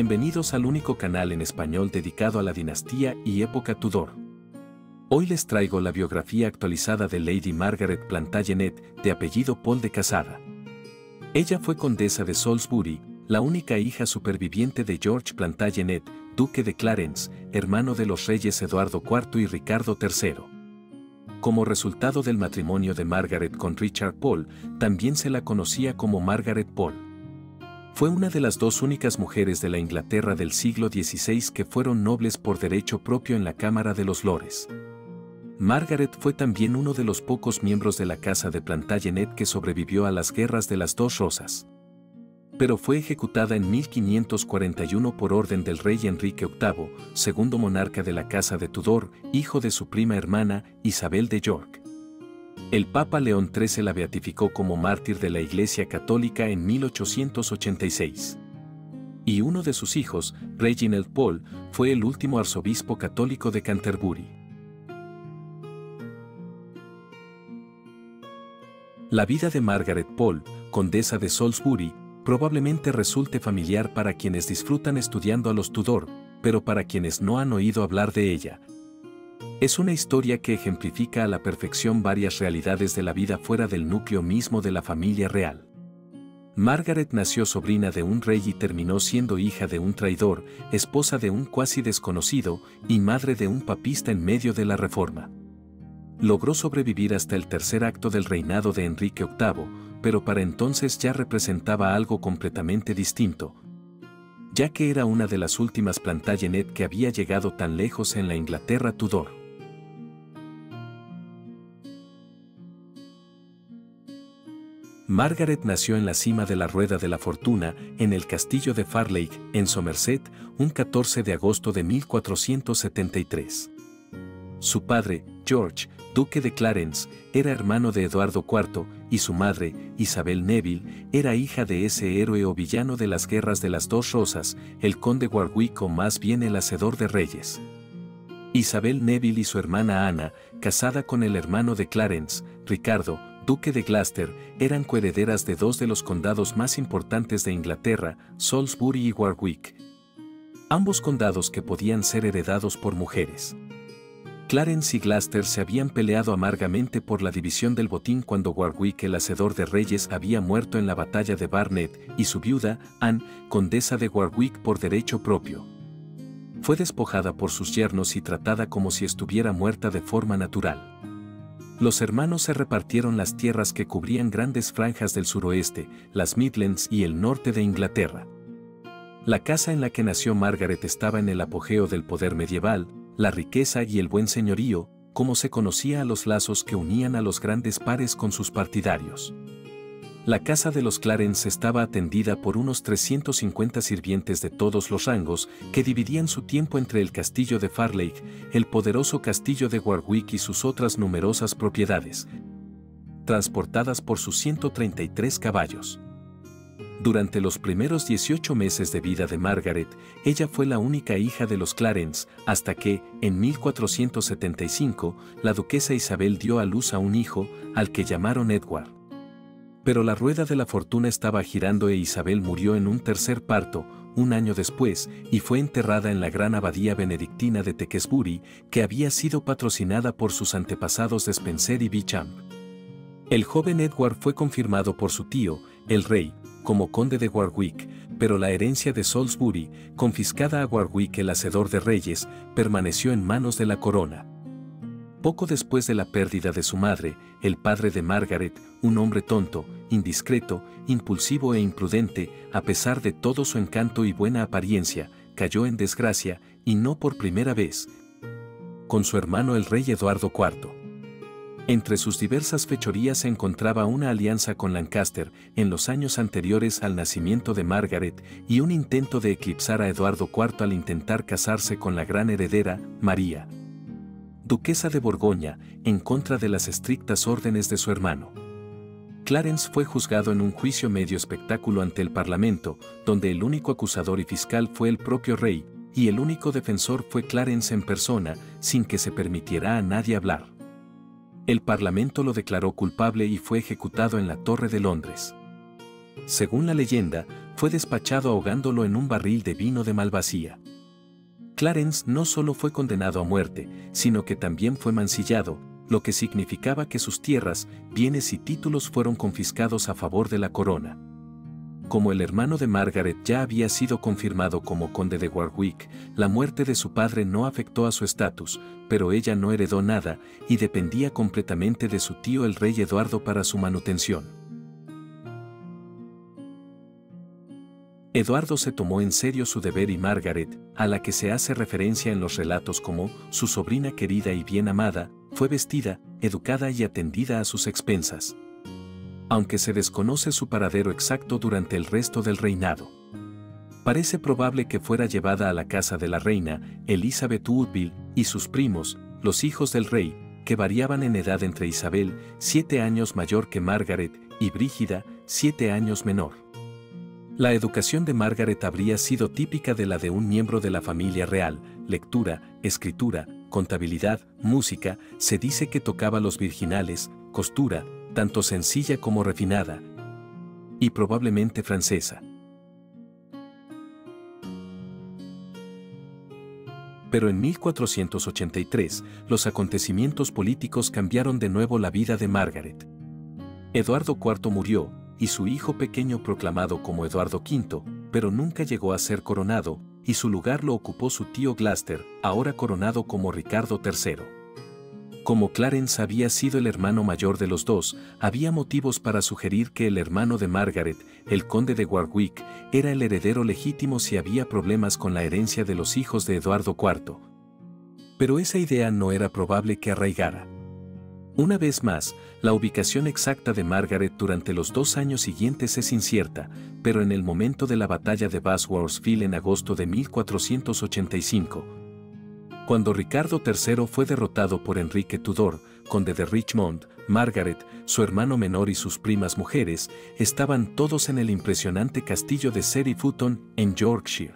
Bienvenidos al único canal en español dedicado a la dinastía y época Tudor. Hoy les traigo la biografía actualizada de Lady Margaret Plantagenet, de apellido Pole de Quesada. Ella fue condesa de Salisbury, la única hija superviviente de George Plantagenet, duque de Clarence, hermano de los reyes Eduardo IV y Ricardo III. Como resultado del matrimonio de Margaret con Richard Pole, también se la conocía como Margaret Pole. Fue una de las dos únicas mujeres de la Inglaterra del siglo XVI que fueron nobles por derecho propio en la Cámara de los Lores. Margaret fue también uno de los pocos miembros de la Casa de Plantagenet que sobrevivió a las guerras de las Dos Rosas. Pero fue ejecutada en 1541 por orden del rey Enrique VIII, segundo monarca de la Casa de Tudor, hijo de su prima hermana, Isabel de York. El Papa León XIII la beatificó como mártir de la Iglesia Católica en 1886. Y uno de sus hijos, Reginald Pole, fue el último arzobispo católico de Canterbury. La vida de Margaret Pole, condesa de Salisbury, probablemente resulte familiar para quienes disfrutan estudiando a los Tudor, pero para quienes no han oído hablar de ella. Es una historia que ejemplifica a la perfección varias realidades de la vida fuera del núcleo mismo de la familia real. Margaret nació sobrina de un rey y terminó siendo hija de un traidor, esposa de un cuasi desconocido y madre de un papista en medio de la Reforma. Logró sobrevivir hasta el tercer acto del reinado de Enrique VIII, pero para entonces ya representaba algo completamente distinto, ya que era una de las últimas Plantagenet que había llegado tan lejos en la Inglaterra Tudor. Margaret nació en la cima de la Rueda de la Fortuna, en el castillo de Fairlake, en Somerset, un 14 de agosto de 1473. Su padre, George, duque de Clarence, era hermano de Eduardo IV, y su madre, Isabel Neville, era hija de ese héroe o villano de las guerras de las Dos Rosas, el conde Warwick o más bien el hacedor de reyes. Isabel Neville y su hermana Ana, casada con el hermano de Clarence, Ricardo, duque de Gloucester, eran coherederas de dos de los condados más importantes de Inglaterra, Salisbury y Warwick. Ambos condados que podían ser heredados por mujeres. Clarence y Gloucester se habían peleado amargamente por la división del botín cuando Warwick, el hacedor de reyes, había muerto en la batalla de Barnet, y su viuda, Anne, condesa de Warwick por derecho propio, fue despojada por sus yernos y tratada como si estuviera muerta de forma natural. Los hermanos se repartieron las tierras que cubrían grandes franjas del suroeste, las Midlands y el norte de Inglaterra. La casa en la que nació Margaret estaba en el apogeo del poder medieval, la riqueza y el buen señorío, como se conocía a los lazos que unían a los grandes pares con sus partidarios. La casa de los Clarence estaba atendida por unos 350 sirvientes de todos los rangos que dividían su tiempo entre el castillo de Fairlake, el poderoso castillo de Warwick y sus otras numerosas propiedades, transportadas por sus 133 caballos. Durante los primeros 18 meses de vida de Margaret, ella fue la única hija de los Clarence, hasta que, en 1475, la duquesa Isabel dio a luz a un hijo, al que llamaron Edward. Pero la rueda de la fortuna estaba girando e Isabel murió en un tercer parto, un año después, y fue enterrada en la gran abadía benedictina de Tewkesbury, que había sido patrocinada por sus antepasados de Spencer y Beauchamp. El joven Edward fue confirmado por su tío, el rey, como conde de Warwick, pero la herencia de Salisbury, confiscada a Warwick el hacedor de reyes, permaneció en manos de la corona. Poco después de la pérdida de su madre, el padre de Margaret, un hombre tonto, indiscreto, impulsivo e imprudente, a pesar de todo su encanto y buena apariencia, cayó en desgracia, y no por primera vez, con su hermano el rey Eduardo IV. Entre sus diversas fechorías se encontraba una alianza con Lancaster en los años anteriores al nacimiento de Margaret y un intento de eclipsar a Eduardo IV al intentar casarse con la gran heredera, María, duquesa de Borgoña, en contra de las estrictas órdenes de su hermano. Clarence fue juzgado en un juicio medio espectáculo ante el Parlamento, donde el único acusador y fiscal fue el propio rey, y el único defensor fue Clarence en persona, sin que se permitiera a nadie hablar. El Parlamento lo declaró culpable y fue ejecutado en la Torre de Londres. Según la leyenda, fue despachado ahogándolo en un barril de vino de Malvasía. Clarence no solo fue condenado a muerte, sino que también fue mancillado, lo que significaba que sus tierras, bienes y títulos fueron confiscados a favor de la corona. Como el hermano de Margaret ya había sido confirmado como conde de Warwick, la muerte de su padre no afectó a su estatus, pero ella no heredó nada y dependía completamente de su tío el rey Eduardo para su manutención. Eduardo se tomó en serio su deber y Margaret, a la que se hace referencia en los relatos como su sobrina querida y bien amada, fue vestida, educada y atendida a sus expensas. Aunque se desconoce su paradero exacto durante el resto del reinado. Parece probable que fuera llevada a la casa de la reina, Elizabeth Woodville, y sus primos, los hijos del rey, que variaban en edad entre Isabel, 7 años mayor que Margaret, y Brígida, 7 años menor. La educación de Margaret habría sido típica de la de un miembro de la familia real: lectura, escritura, contabilidad, música, se dice que tocaba los virginales, costura, tanto sencilla como refinada, y probablemente francesa. Pero en 1483, los acontecimientos políticos cambiaron de nuevo la vida de Margaret. Eduardo IV murió, y su hijo pequeño proclamado como Eduardo V, pero nunca llegó a ser coronado, y su lugar lo ocupó su tío Gloucester, ahora coronado como Ricardo III. Como Clarence había sido el hermano mayor de los dos, había motivos para sugerir que el hermano de Margaret, el conde de Warwick, era el heredero legítimo si había problemas con la herencia de los hijos de Eduardo IV. Pero esa idea no era probable que arraigara. Una vez más, la ubicación exacta de Margaret durante los 2 años siguientes es incierta, pero en el momento de la batalla de Bosworthville en agosto de 1485, cuando Ricardo III fue derrotado por Enrique Tudor, conde de Richmond, Margaret, su hermano menor y sus primas mujeres, estaban todos en el impresionante castillo de Sherifutton, en Yorkshire.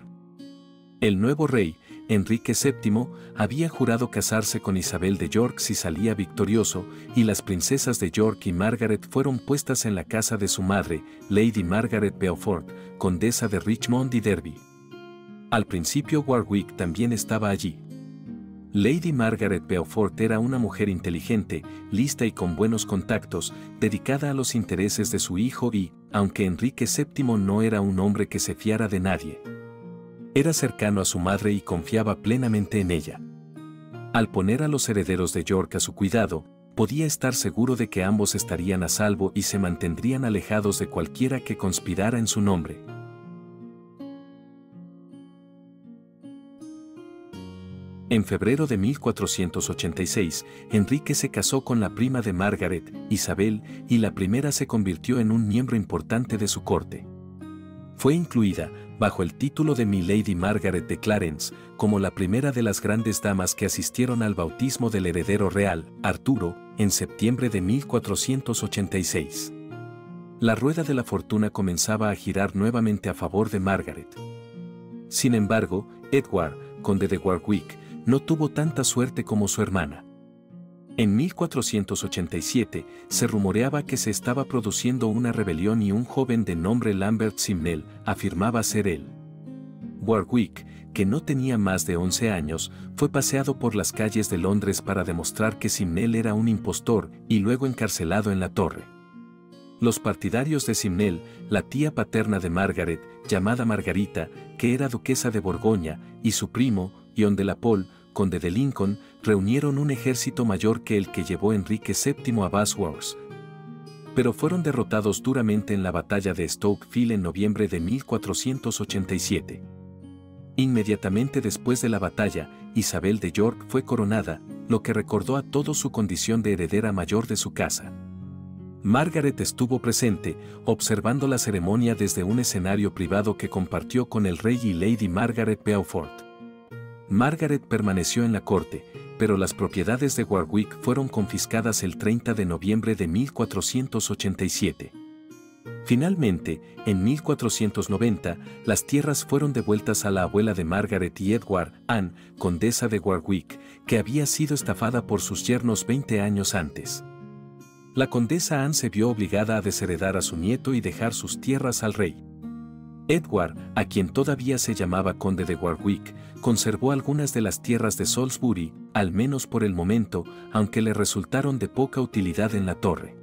El nuevo rey, Enrique VII, había jurado casarse con Isabel de York si salía victorioso, y las princesas de York y Margaret fueron puestas en la casa de su madre, Lady Margaret Beaufort, condesa de Richmond y Derby. Al principio Warwick también estaba allí. Lady Margaret Beaufort era una mujer inteligente, lista y con buenos contactos, dedicada a los intereses de su hijo y, aunque Enrique VII no era un hombre que se fiara de nadie, era cercano a su madre y confiaba plenamente en ella. Al poner a los herederos de York a su cuidado, podía estar seguro de que ambos estarían a salvo y se mantendrían alejados de cualquiera que conspirara en su nombre. En febrero de 1486, Enrique se casó con la prima de Margaret, Isabel, y la primera se convirtió en un miembro importante de su corte. Fue incluida, bajo el título de Milady Margaret de Clarence, como la primera de las grandes damas que asistieron al bautismo del heredero real, Arturo, en septiembre de 1486. La rueda de la fortuna comenzaba a girar nuevamente a favor de Margaret. Sin embargo, Edward, conde de Warwick, no tuvo tanta suerte como su hermana. En 1487 se rumoreaba que se estaba produciendo una rebelión y un joven de nombre Lambert Simnel afirmaba ser él. Warwick, que no tenía más de 11 años, fue paseado por las calles de Londres para demostrar que Simnel era un impostor y luego encarcelado en la torre. Los partidarios de Simnel, la tía paterna de Margaret, llamada Margarita, que era duquesa de Borgoña, y su primo, John de la Pole, conde de Lincoln, reunieron un ejército mayor que el que llevó Enrique VII a Bosworth. Pero fueron derrotados duramente en la batalla de Stoke-Field en noviembre de 1487. Inmediatamente después de la batalla, Isabel de York fue coronada, lo que recordó a todos su condición de heredera mayor de su casa. Margaret estuvo presente, observando la ceremonia desde un escenario privado que compartió con el rey y Lady Margaret Beaufort. Margaret permaneció en la corte, pero las propiedades de Warwick fueron confiscadas el 30 de noviembre de 1487. Finalmente, en 1490, las tierras fueron devueltas a la abuela de Margaret y Edward, Anne, condesa de Warwick, que había sido estafada por sus yernos 20 años antes. La condesa Anne se vio obligada a desheredar a su nieto y dejar sus tierras al rey. Edward, a quien todavía se llamaba conde de Warwick, conservó algunas de las tierras de Salisbury, al menos por el momento, aunque le resultaron de poca utilidad en la torre.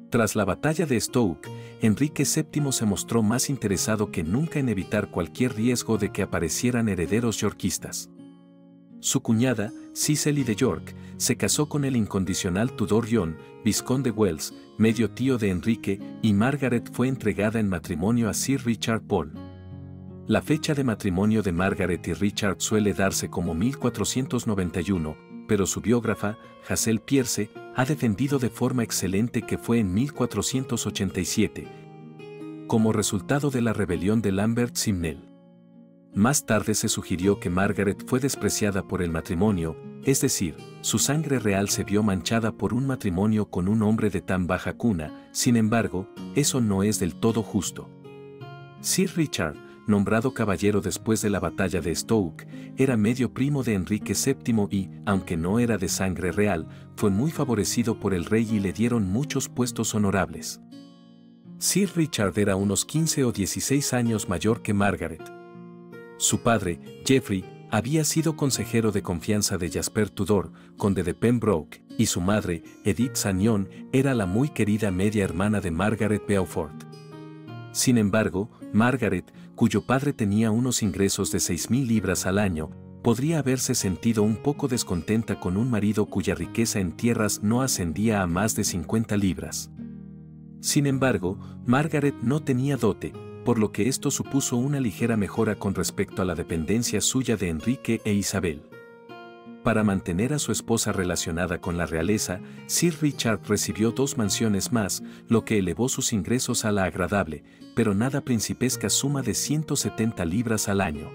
Tras la batalla de Stoke, Enrique VII se mostró más interesado que nunca en evitar cualquier riesgo de que aparecieran herederos yorkistas. Su cuñada, Cicely de York, se casó con el incondicional Tudor John, vizconde de Wells, medio tío de Enrique, y Margaret fue entregada en matrimonio a Sir Richard Pole. La fecha de matrimonio de Margaret y Richard suele darse como 1491, pero su biógrafa, Hazel Pierce, ha defendido de forma excelente que fue en 1487, como resultado de la rebelión de Lambert Simnel. Más tarde se sugirió que Margaret fue despreciada por el matrimonio, es decir, su sangre real se vio manchada por un matrimonio con un hombre de tan baja cuna. Sin embargo, eso no es del todo justo. Sir Richard, nombrado caballero después de la batalla de Stoke, era medio primo de Enrique VII y, aunque no era de sangre real, fue muy favorecido por el rey y le dieron muchos puestos honorables. Sir Richard era unos 15 o 16 años mayor que Margaret. Su padre, Geoffrey, había sido consejero de confianza de Jasper Tudor, conde de Pembroke, y su madre, Edith Sagnon, era la muy querida media hermana de Margaret Beaufort. Sin embargo, Margaret, cuyo padre tenía unos ingresos de 6.000 libras al año, podría haberse sentido un poco descontenta con un marido cuya riqueza en tierras no ascendía a más de 50 libras. Sin embargo, Margaret no tenía dote, por lo que esto supuso una ligera mejora con respecto a la dependencia suya de Enrique e Isabel. Para mantener a su esposa relacionada con la realeza, Sir Richard recibió 2 mansiones más, lo que elevó sus ingresos a la agradable, pero nada principesca suma de 170 libras al año,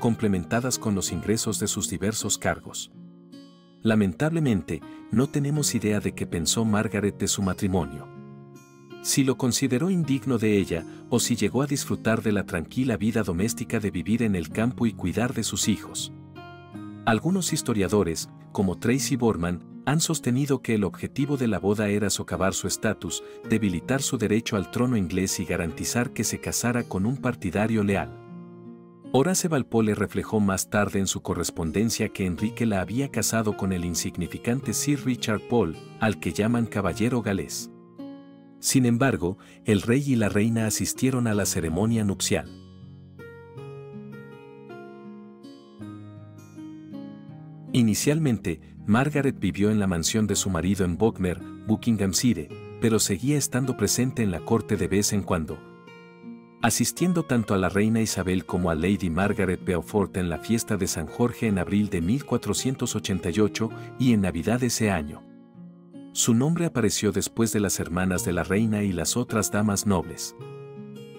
complementadas con los ingresos de sus diversos cargos. Lamentablemente, no tenemos idea de qué pensó Margaret de su matrimonio. Si lo consideró indigno de ella, o si llegó a disfrutar de la tranquila vida doméstica de vivir en el campo y cuidar de sus hijos. Algunos historiadores, como Tracy Borman, han sostenido que el objetivo de la boda era socavar su estatus, debilitar su derecho al trono inglés y garantizar que se casara con un partidario leal. Horace Walpole reflejó más tarde en su correspondencia que Enrique la había casado con el insignificante Sir Richard Pole, al que llaman caballero galés. Sin embargo, el rey y la reina asistieron a la ceremonia nupcial. Inicialmente, Margaret vivió en la mansión de su marido en Bognor, Buckinghamshire, pero seguía estando presente en la corte de vez en cuando, asistiendo tanto a la reina Isabel como a Lady Margaret Beaufort en la fiesta de San Jorge en abril de 1488 y en Navidad ese año. Su nombre apareció después de las hermanas de la reina y las otras damas nobles.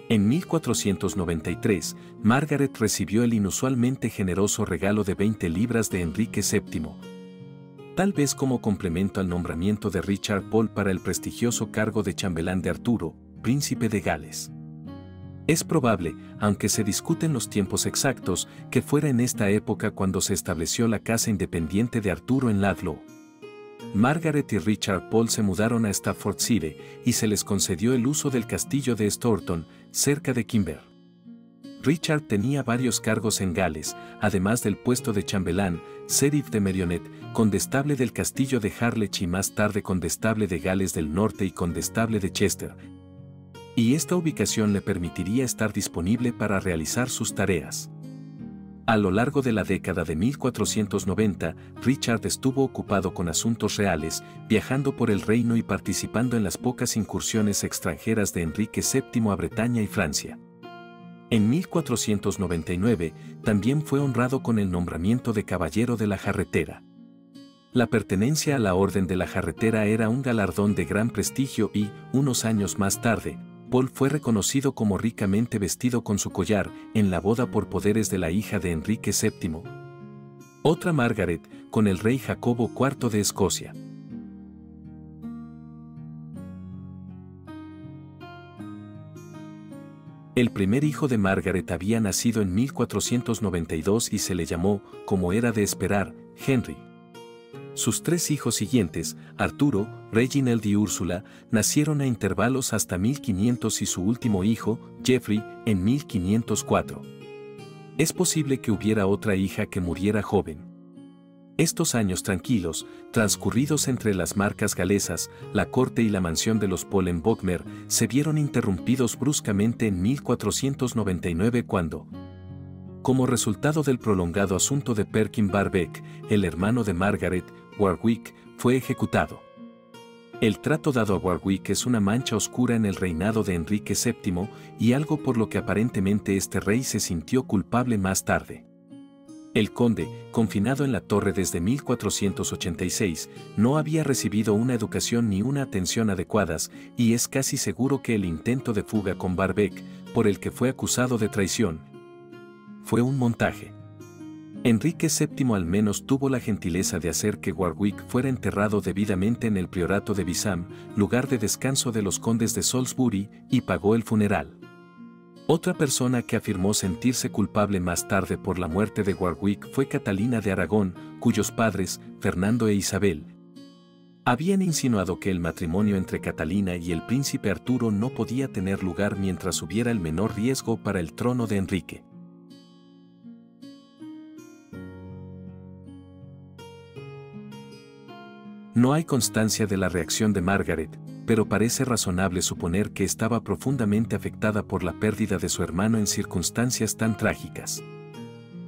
En 1493, Margaret recibió el inusualmente generoso regalo de 20 libras de Enrique VII, tal vez como complemento al nombramiento de Richard Pole para el prestigioso cargo de chambelán de Arturo, príncipe de Gales. Es probable, aunque se discuten los tiempos exactos, que fuera en esta época cuando se estableció la casa independiente de Arturo en Ludlow. Margaret y Richard Pole se mudaron a Staffordshire y se les concedió el uso del castillo de Stourton, cerca de Kimber. Richard tenía varios cargos en Gales, además del puesto de chambelán, sheriff de Merioneth, condestable del castillo de Harlech y más tarde condestable de Gales del Norte y condestable de Chester. Y esta ubicación le permitiría estar disponible para realizar sus tareas. A lo largo de la década de 1490, Richard estuvo ocupado con asuntos reales, viajando por el reino y participando en las pocas incursiones extranjeras de Enrique VII a Bretaña y Francia. En 1499, también fue honrado con el nombramiento de Caballero de la Jarretera. La pertenencia a la Orden de la Jarretera era un galardón de gran prestigio y, unos años más tarde, Pole fue reconocido como ricamente vestido con su collar en la boda por poderes de la hija de Enrique VII. Otra Margaret, con el rey Jacobo IV de Escocia. El primer hijo de Margaret había nacido en 1492 y se le llamó, como era de esperar, Henry. Sus 3 hijos siguientes, Arturo, Reginald y Úrsula, nacieron a intervalos hasta 1500 y su último hijo, Geoffrey, en 1504. Es posible que hubiera otra hija que muriera joven. Estos años tranquilos, transcurridos entre las marcas galesas, la corte y la mansión de los Polen-Bockmer, se vieron interrumpidos bruscamente en 1499 cuando, como resultado del prolongado asunto de Perkin Warbeck, el hermano de Margaret, Warwick, fue ejecutado. El trato dado a Warwick es una mancha oscura en el reinado de Enrique VII y algo por lo que aparentemente este rey se sintió culpable más tarde. El conde, confinado en la torre desde 1486, no había recibido una educación ni una atención adecuadas y es casi seguro que el intento de fuga con Warbeck, por el que fue acusado de traición, fue un montaje. Enrique VII al menos tuvo la gentileza de hacer que Warwick fuera enterrado debidamente en el priorato de Wissam, lugar de descanso de los condes de Salisbury, y pagó el funeral. Otra persona que afirmó sentirse culpable más tarde por la muerte de Warwick fue Catalina de Aragón, cuyos padres, Fernando e Isabel, habían insinuado que el matrimonio entre Catalina y el príncipe Arturo no podía tener lugar mientras hubiera el menor riesgo para el trono de Enrique. No hay constancia de la reacción de Margaret, pero parece razonable suponer que estaba profundamente afectada por la pérdida de su hermano en circunstancias tan trágicas.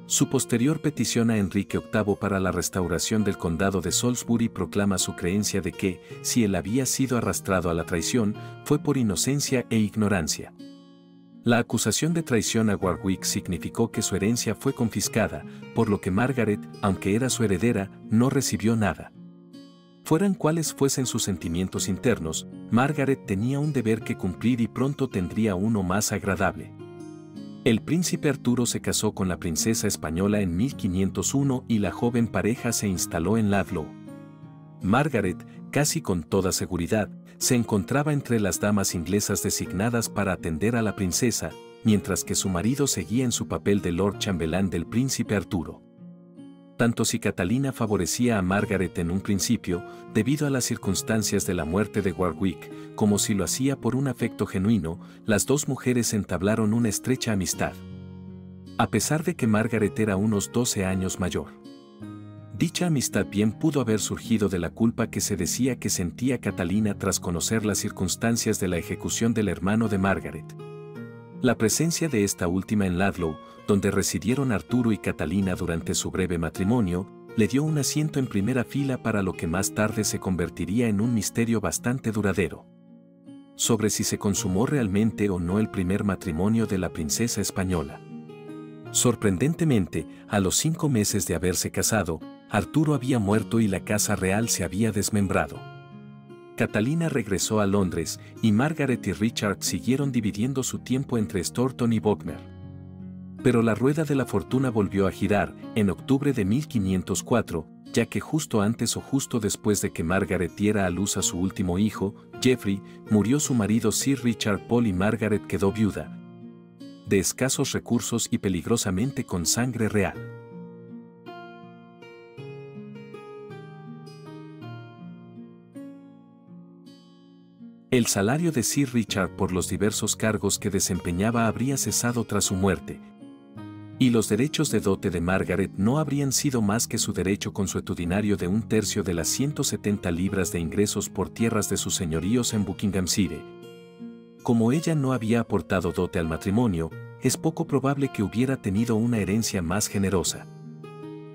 Su posterior petición a Enrique VIII para la restauración del condado de Salisbury proclama su creencia de que, si él había sido arrastrado a la traición, fue por inocencia e ignorancia. La acusación de traición a Warwick significó que su herencia fue confiscada, por lo que Margaret, aunque era su heredera, no recibió nada. Fueran cuales fuesen sus sentimientos internos, Margaret tenía un deber que cumplir y pronto tendría uno más agradable. El príncipe Arturo se casó con la princesa española en 1501 y la joven pareja se instaló en Ludlow. Margaret, casi con toda seguridad, se encontraba entre las damas inglesas designadas para atender a la princesa, mientras que su marido seguía en su papel de Lord Chambelán del príncipe Arturo. Tanto si Catalina favorecía a Margaret en un principio, debido a las circunstancias de la muerte de Warwick, como si lo hacía por un afecto genuino, las dos mujeres entablaron una estrecha amistad. A pesar de que Margaret era unos 12 años mayor. Dicha amistad bien pudo haber surgido de la culpa que se decía que sentía Catalina tras conocer las circunstancias de la ejecución del hermano de Margaret. La presencia de esta última en Ludlow, donde residieron Arturo y Catalina durante su breve matrimonio, le dio un asiento en primera fila para lo que más tarde se convertiría en un misterio bastante duradero. Sobre si se consumó realmente o no el primer matrimonio de la princesa española. Sorprendentemente, a los 5 meses de haberse casado, Arturo había muerto y la casa real se había desmembrado. Catalina regresó a Londres y Margaret y Richard siguieron dividiendo su tiempo entre Stourton y Bockmer. Pero la rueda de la fortuna volvió a girar en octubre de 1504, ya que justo antes o justo después de que Margaret diera a luz a su último hijo, Geoffrey, murió su marido Sir Richard Pole y Margaret quedó viuda, de escasos recursos y peligrosamente con sangre real. El salario de Sir Richard por los diversos cargos que desempeñaba habría cesado tras su muerte, y los derechos de dote de Margaret no habrían sido más que su derecho consuetudinario de 1/3 de las 170 libras de ingresos por tierras de sus señoríos en Buckinghamshire. Como ella no había aportado dote al matrimonio, es poco probable que hubiera tenido una herencia más generosa.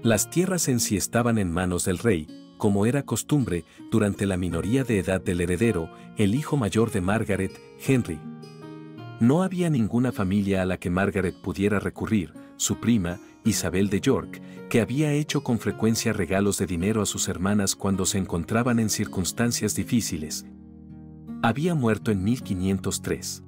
Las tierras en sí estaban en manos del rey, como era costumbre, durante la minoría de edad del heredero, el hijo mayor de Margaret, Henry. No había ninguna familia a la que Margaret pudiera recurrir, su prima, Isabel de York, que había hecho con frecuencia regalos de dinero a sus hermanas cuando se encontraban en circunstancias difíciles. Había muerto en 1503.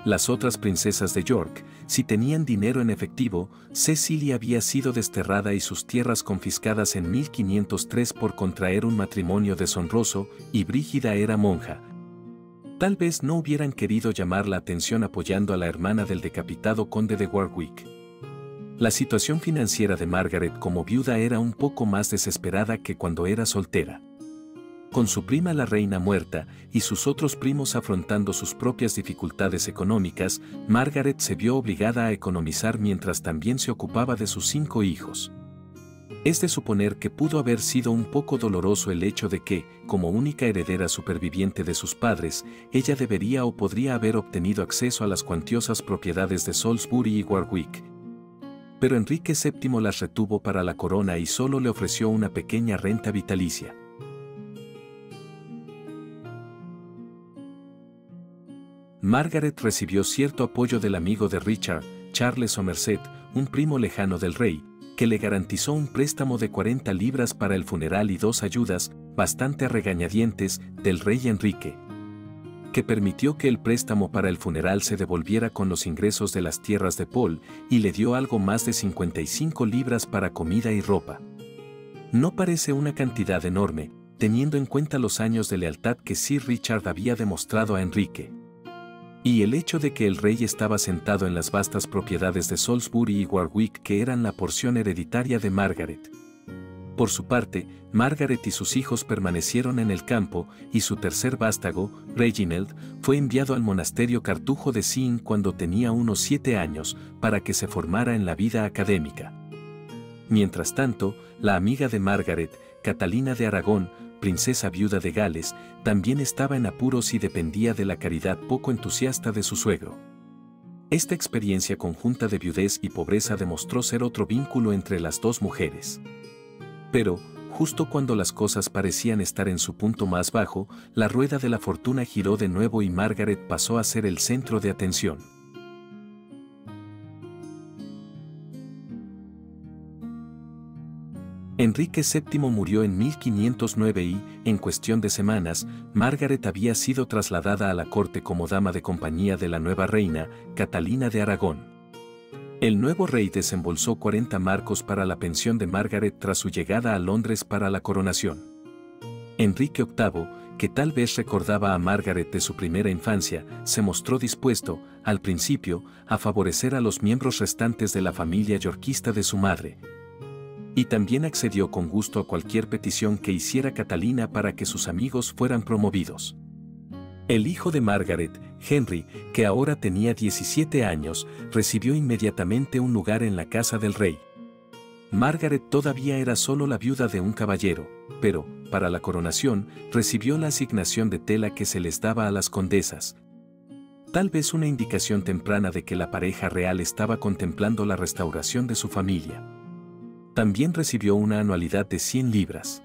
Las otras princesas de York, si tenían dinero en efectivo, Cecilia había sido desterrada y sus tierras confiscadas en 1503 por contraer un matrimonio deshonroso, y Brígida era monja. Tal vez no hubieran querido llamar la atención apoyando a la hermana del decapitado conde de Warwick. La situación financiera de Margaret como viuda era un poco más desesperada que cuando era soltera. Con su prima la reina muerta y sus otros primos afrontando sus propias dificultades económicas, Margaret se vio obligada a economizar mientras también se ocupaba de sus 5 hijos. Es de suponer que pudo haber sido un poco doloroso el hecho de que, como única heredera superviviente de sus padres, ella debería o podría haber obtenido acceso a las cuantiosas propiedades de Salisbury y Warwick. Pero Enrique VII las retuvo para la corona y solo le ofreció una pequeña renta vitalicia. Margaret recibió cierto apoyo del amigo de Richard, Charles Somerset, un primo lejano del rey, que le garantizó un préstamo de 40 libras para el funeral y 2 ayudas, bastante a regañadientes, del rey Enrique, que permitió que el préstamo para el funeral se devolviera con los ingresos de las tierras de Paul y le dio algo más de 55 libras para comida y ropa. No parece una cantidad enorme, teniendo en cuenta los años de lealtad que Sir Richard había demostrado a Enrique. Y el hecho de que el rey estaba sentado en las vastas propiedades de Salisbury y Warwick que eran la porción hereditaria de Margaret. Por su parte, Margaret y sus hijos permanecieron en el campo y su tercer vástago, Reginald, fue enviado al monasterio Cartujo de Sein cuando tenía unos 7 años para que se formara en la vida académica. Mientras tanto, la amiga de Margaret, Catalina de Aragón, princesa viuda de Gales, también estaba en apuros y dependía de la caridad poco entusiasta de su suegro. Esta experiencia conjunta de viudez y pobreza demostró ser otro vínculo entre las dos mujeres. Pero, justo cuando las cosas parecían estar en su punto más bajo, la rueda de la fortuna giró de nuevo y Margaret pasó a ser el centro de atención. Enrique VII murió en 1509 y, en cuestión de semanas, Margaret había sido trasladada a la corte como dama de compañía de la nueva reina, Catalina de Aragón. El nuevo rey desembolsó 40 marcos para la pensión de Margaret tras su llegada a Londres para la coronación. Enrique VIII, que tal vez recordaba a Margaret de su primera infancia, se mostró dispuesto, al principio, a favorecer a los miembros restantes de la familia yorkista de su madre, y también accedió con gusto a cualquier petición que hiciera Catalina para que sus amigos fueran promovidos. El hijo de Margaret, Henry, que ahora tenía 17 años, recibió inmediatamente un lugar en la casa del rey. Margaret todavía era solo la viuda de un caballero, pero, para la coronación, recibió la asignación de tela que se les daba a las condesas. Tal vez una indicación temprana de que la pareja real estaba contemplando la restauración de su familia. También recibió una anualidad de 100 libras.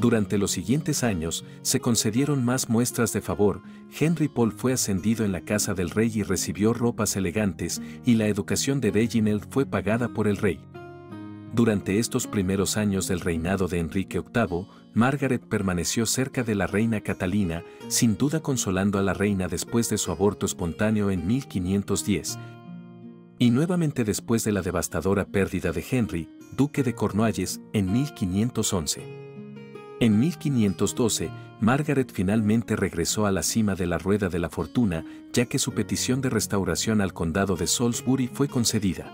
Durante los siguientes años, se concedieron más muestras de favor. Henry Paul fue ascendido en la casa del rey y recibió ropas elegantes, y la educación de Reginald fue pagada por el rey. Durante estos primeros años del reinado de Enrique VIII, Margaret permaneció cerca de la reina Catalina, sin duda consolando a la reina después de su aborto espontáneo en 1510. Y nuevamente después de la devastadora pérdida de Henry, duque de Cornualles, en 1511. En 1512, Margaret finalmente regresó a la cima de la rueda de la fortuna, ya que su petición de restauración al condado de Salisbury fue concedida.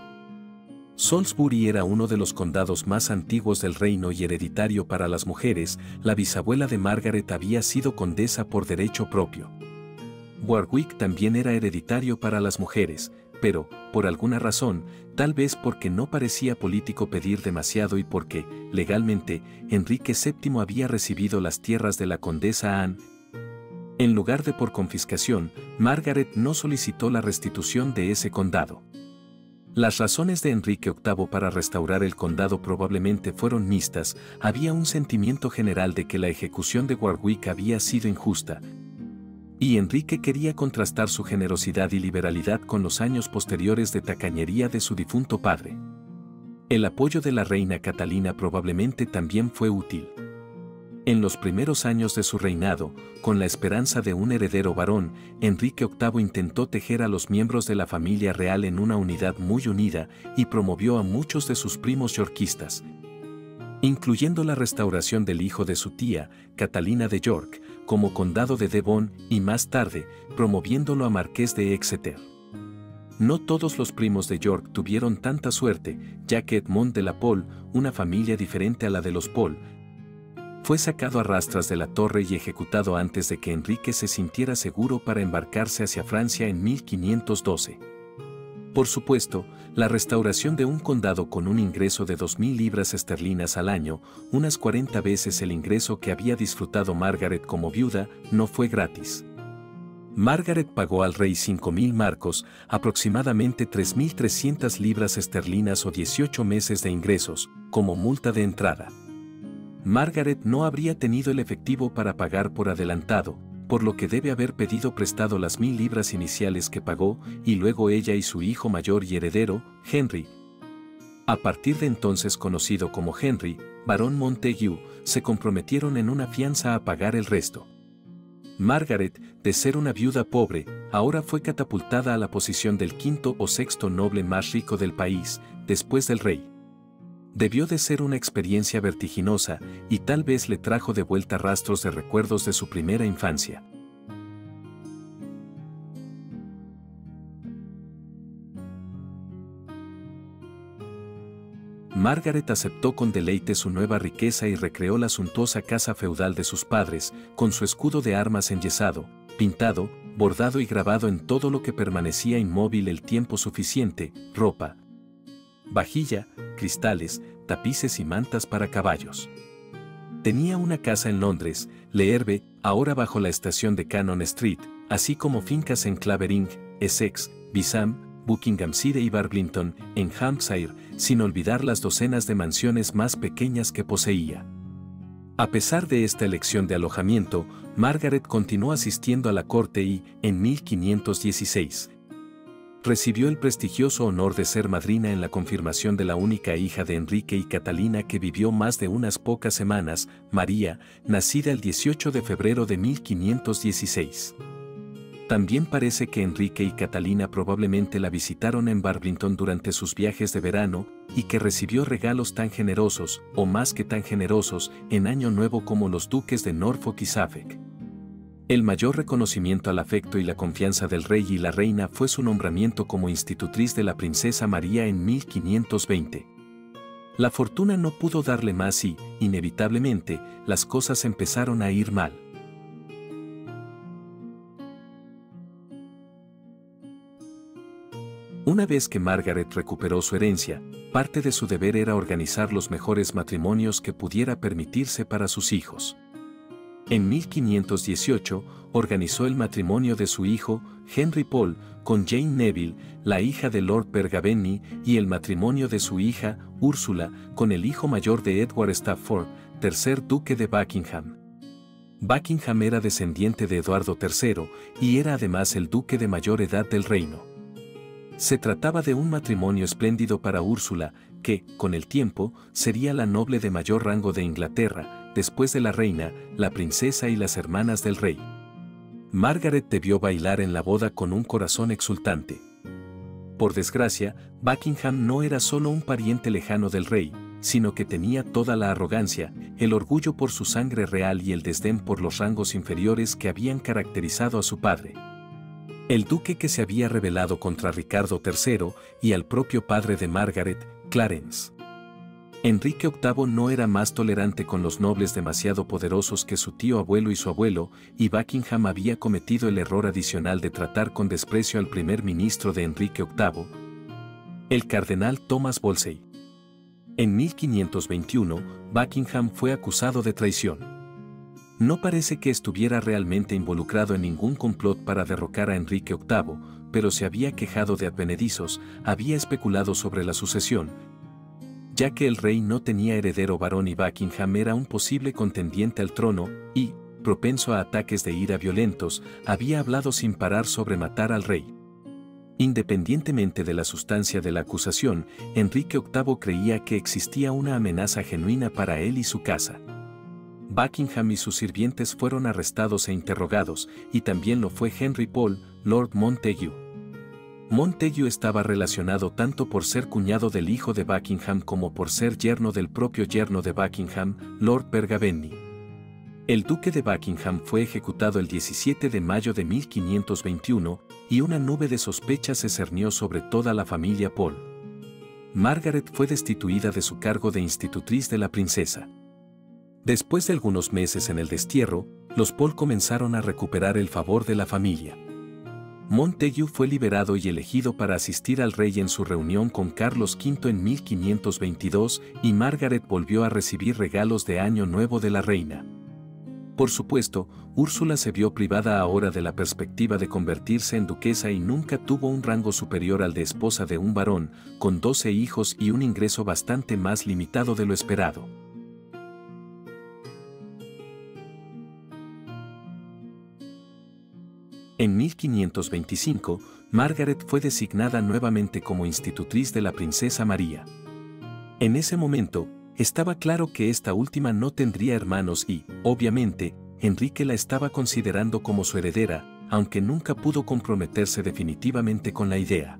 Salisbury era uno de los condados más antiguos del reino y hereditario para las mujeres. La bisabuela de Margaret había sido condesa por derecho propio. Warwick también era hereditario para las mujeres, pero, por alguna razón, tal vez porque no parecía político pedir demasiado y porque, legalmente, Enrique VII había recibido las tierras de la condesa Anne. En lugar de por confiscación, Margaret no solicitó la restitución de ese condado. Las razones de Enrique VIII para restaurar el condado probablemente fueron mixtas. Había un sentimiento general de que la ejecución de Warwick había sido injusta, y Enrique quería contrastar su generosidad y liberalidad con los años posteriores de tacañería de su difunto padre. El apoyo de la reina Catalina probablemente también fue útil. En los primeros años de su reinado, con la esperanza de un heredero varón, Enrique VIII intentó tejer a los miembros de la familia real en una unidad muy unida y promovió a muchos de sus primos yorkistas, incluyendo la restauración del hijo de su tía, Catalina de York, como condado de Devon y más tarde, promoviéndolo a marqués de Exeter. No todos los primos de York tuvieron tanta suerte, ya que Edmond de la Pole, una familia diferente a la de los Pole, fue sacado a rastras de la torre y ejecutado antes de que Enrique se sintiera seguro para embarcarse hacia Francia en 1512. Por supuesto, la restauración de un condado con un ingreso de 2.000 libras esterlinas al año, unas 40 veces el ingreso que había disfrutado Margaret como viuda, no fue gratis. Margaret pagó al rey 5.000 marcos, aproximadamente 3.300 libras esterlinas o 18 meses de ingresos, como multa de entrada. Margaret no habría tenido el efectivo para pagar por adelantado, por lo que debe haber pedido prestado las 1.000 libras iniciales que pagó, y luego ella y su hijo mayor y heredero, Henry, a partir de entonces conocido como Henry, barón Montague, se comprometieron en una fianza a pagar el resto. Margaret, de ser una viuda pobre, ahora fue catapultada a la posición del quinto o sexto noble más rico del país, después del rey. Debió de ser una experiencia vertiginosa, y tal vez le trajo de vuelta rastros de recuerdos de su primera infancia. Margaret aceptó con deleite su nueva riqueza y recreó la suntuosa casa feudal de sus padres, con su escudo de armas enyesado, pintado, bordado y grabado en todo lo que permanecía inmóvil el tiempo suficiente, ropa, vajilla, cristales, tapices y mantas para caballos. Tenía una casa en Londres, Le Herbe, ahora bajo la estación de Cannon Street, así como fincas en Clavering, Essex, Bisham, Buckinghamshire y Barblington, en Hampshire, sin olvidar las docenas de mansiones más pequeñas que poseía. A pesar de esta elección de alojamiento, Margaret continuó asistiendo a la corte y, en 1516, recibió el prestigioso honor de ser madrina en la confirmación de la única hija de Enrique y Catalina que vivió más de unas pocas semanas, María, nacida el 18 de febrero de 1516. También parece que Enrique y Catalina probablemente la visitaron en Barblington durante sus viajes de verano, y que recibió regalos tan generosos, o más que tan generosos, en Año Nuevo como los duques de Norfolk y Suffolk. El mayor reconocimiento al afecto y la confianza del rey y la reina fue su nombramiento como institutriz de la princesa María en 1520. La fortuna no pudo darle más y, inevitablemente, las cosas empezaron a ir mal. Una vez que Margaret recuperó su herencia, parte de su deber era organizar los mejores matrimonios que pudiera permitirse para sus hijos. En 1518, organizó el matrimonio de su hijo, Henry Paul, con Jane Neville, la hija de Lord Bergavenny, y el matrimonio de su hija, Úrsula, con el hijo mayor de Edward Stafford, tercer duque de Buckingham. Buckingham era descendiente de Eduardo III, y era además el duque de mayor edad del reino. Se trataba de un matrimonio espléndido para Úrsula, que, con el tiempo, sería la noble de mayor rango de Inglaterra, después de la reina, la princesa y las hermanas del rey. Margaret debió bailar en la boda con un corazón exultante. Por desgracia, Buckingham no era solo un pariente lejano del rey, sino que tenía toda la arrogancia, el orgullo por su sangre real y el desdén por los rangos inferiores que habían caracterizado a su padre. El duque que se había rebelado contra Ricardo III y al propio padre de Margaret, Clarence. Enrique VIII no era más tolerante con los nobles demasiado poderosos que su tío abuelo y su abuelo, y Buckingham había cometido el error adicional de tratar con desprecio al primer ministro de Enrique VIII, el cardenal Thomas Wolsey. En 1521, Buckingham fue acusado de traición. No parece que estuviera realmente involucrado en ningún complot para derrocar a Enrique VIII, pero se había quejado de advenedizos, había especulado sobre la sucesión, ya que el rey no tenía heredero varón y Buckingham era un posible contendiente al trono, y, propenso a ataques de ira violentos, había hablado sin parar sobre matar al rey. Independientemente de la sustancia de la acusación, Enrique VIII creía que existía una amenaza genuina para él y su casa. Buckingham y sus sirvientes fueron arrestados e interrogados, y también lo fue Henry Paul, Lord Montague. Montague estaba relacionado tanto por ser cuñado del hijo de Buckingham como por ser yerno del propio yerno de Buckingham, Lord Bergavenny. El duque de Buckingham fue ejecutado el 17 de mayo de 1521 y una nube de sospechas se cernió sobre toda la familia Pole. Margaret fue destituida de su cargo de institutriz de la princesa. Después de algunos meses en el destierro, los Pole comenzaron a recuperar el favor de la familia. Montagu fue liberado y elegido para asistir al rey en su reunión con Carlos V en 1522 y Margaret volvió a recibir regalos de Año Nuevo de la reina. Por supuesto, Úrsula se vio privada ahora de la perspectiva de convertirse en duquesa y nunca tuvo un rango superior al de esposa de un varón, con 12 hijos y un ingreso bastante más limitado de lo esperado. En 1525, Margaret fue designada nuevamente como institutriz de la princesa María. En ese momento, estaba claro que esta última no tendría hermanos y, obviamente, Enrique la estaba considerando como su heredera, aunque nunca pudo comprometerse definitivamente con la idea.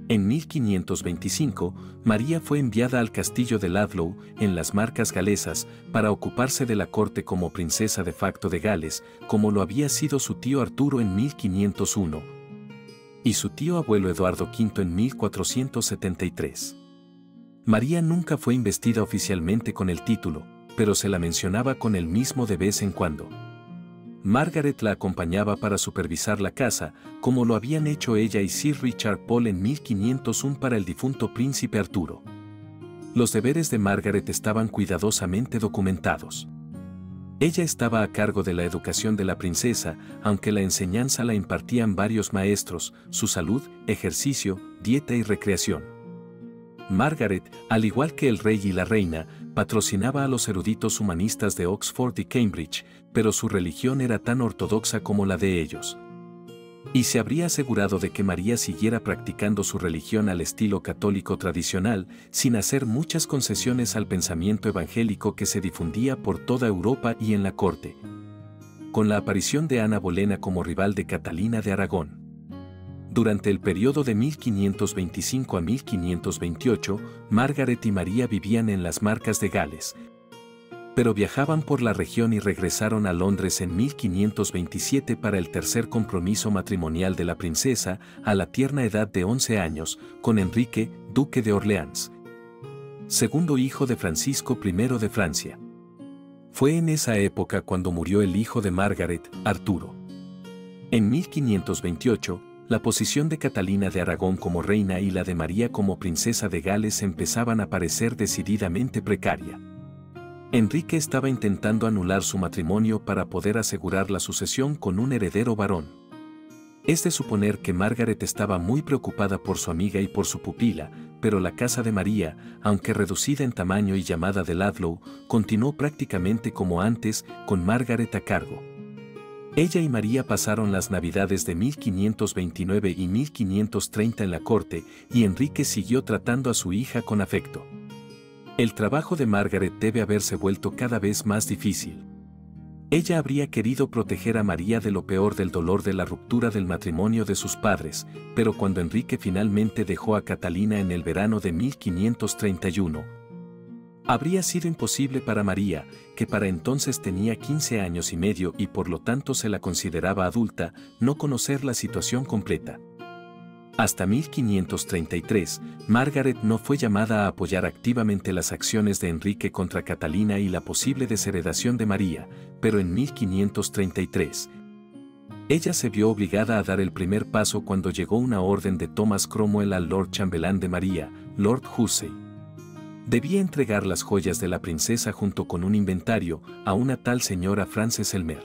En 1525, María fue enviada al castillo de Ludlow, en las Marcas Galesas, para ocuparse de la corte como princesa de facto de Gales, como lo había sido su tío Arturo en 1501, y su tío abuelo Eduardo V en 1473. María nunca fue investida oficialmente con el título, pero se la mencionaba con el mismo de vez en cuando. Margaret la acompañaba para supervisar la casa, como lo habían hecho ella y Sir Richard Pole en 1501 para el difunto príncipe Arturo. Los deberes de Margaret estaban cuidadosamente documentados. Ella estaba a cargo de la educación de la princesa, aunque la enseñanza la impartían varios maestros, su salud, ejercicio, dieta y recreación. Margaret, al igual que el rey y la reina, patrocinaba a los eruditos humanistas de Oxford y Cambridge, pero su religión era tan ortodoxa como la de ellos. Y se habría asegurado de que María siguiera practicando su religión al estilo católico tradicional, sin hacer muchas concesiones al pensamiento evangélico que se difundía por toda Europa y en la corte. Con la aparición de Ana Bolena como rival de Catalina de Aragón. Durante el periodo de 1525 a 1528, Margaret y María vivían en las Marcas de Gales, pero viajaban por la región y regresaron a Londres en 1527 para el tercer compromiso matrimonial de la princesa, a la tierna edad de 11 años, con Enrique, duque de Orleans, segundo hijo de Francisco I de Francia. Fue en esa época cuando murió el hijo de Margaret, Arturo. En 1528, la posición de Catalina de Aragón como reina y la de María como princesa de Gales empezaban a parecer decididamente precaria. Enrique estaba intentando anular su matrimonio para poder asegurar la sucesión con un heredero varón. Es de suponer que Margaret estaba muy preocupada por su amiga y por su pupila, pero la casa de María, aunque reducida en tamaño y llamada de Ludlow, continuó prácticamente como antes, con Margaret a cargo. Ella y María pasaron las Navidades de 1529 y 1530 en la corte, y Enrique siguió tratando a su hija con afecto. El trabajo de Margaret debe haberse vuelto cada vez más difícil. Ella habría querido proteger a María de lo peor del dolor de la ruptura del matrimonio de sus padres, pero cuando Enrique finalmente dejó a Catalina en el verano de 1531, habría sido imposible para María, que para entonces tenía 15 años y medio y por lo tanto se la consideraba adulta, no conocer la situación completa. Hasta 1533, Margaret no fue llamada a apoyar activamente las acciones de Enrique contra Catalina y la posible desheredación de María, pero en 1533, ella se vio obligada a dar el primer paso cuando llegó una orden de Thomas Cromwell al Lord Chambelán de María, Lord Hussey. Debía entregar las joyas de la princesa junto con un inventario a una tal señora Frances Elmer.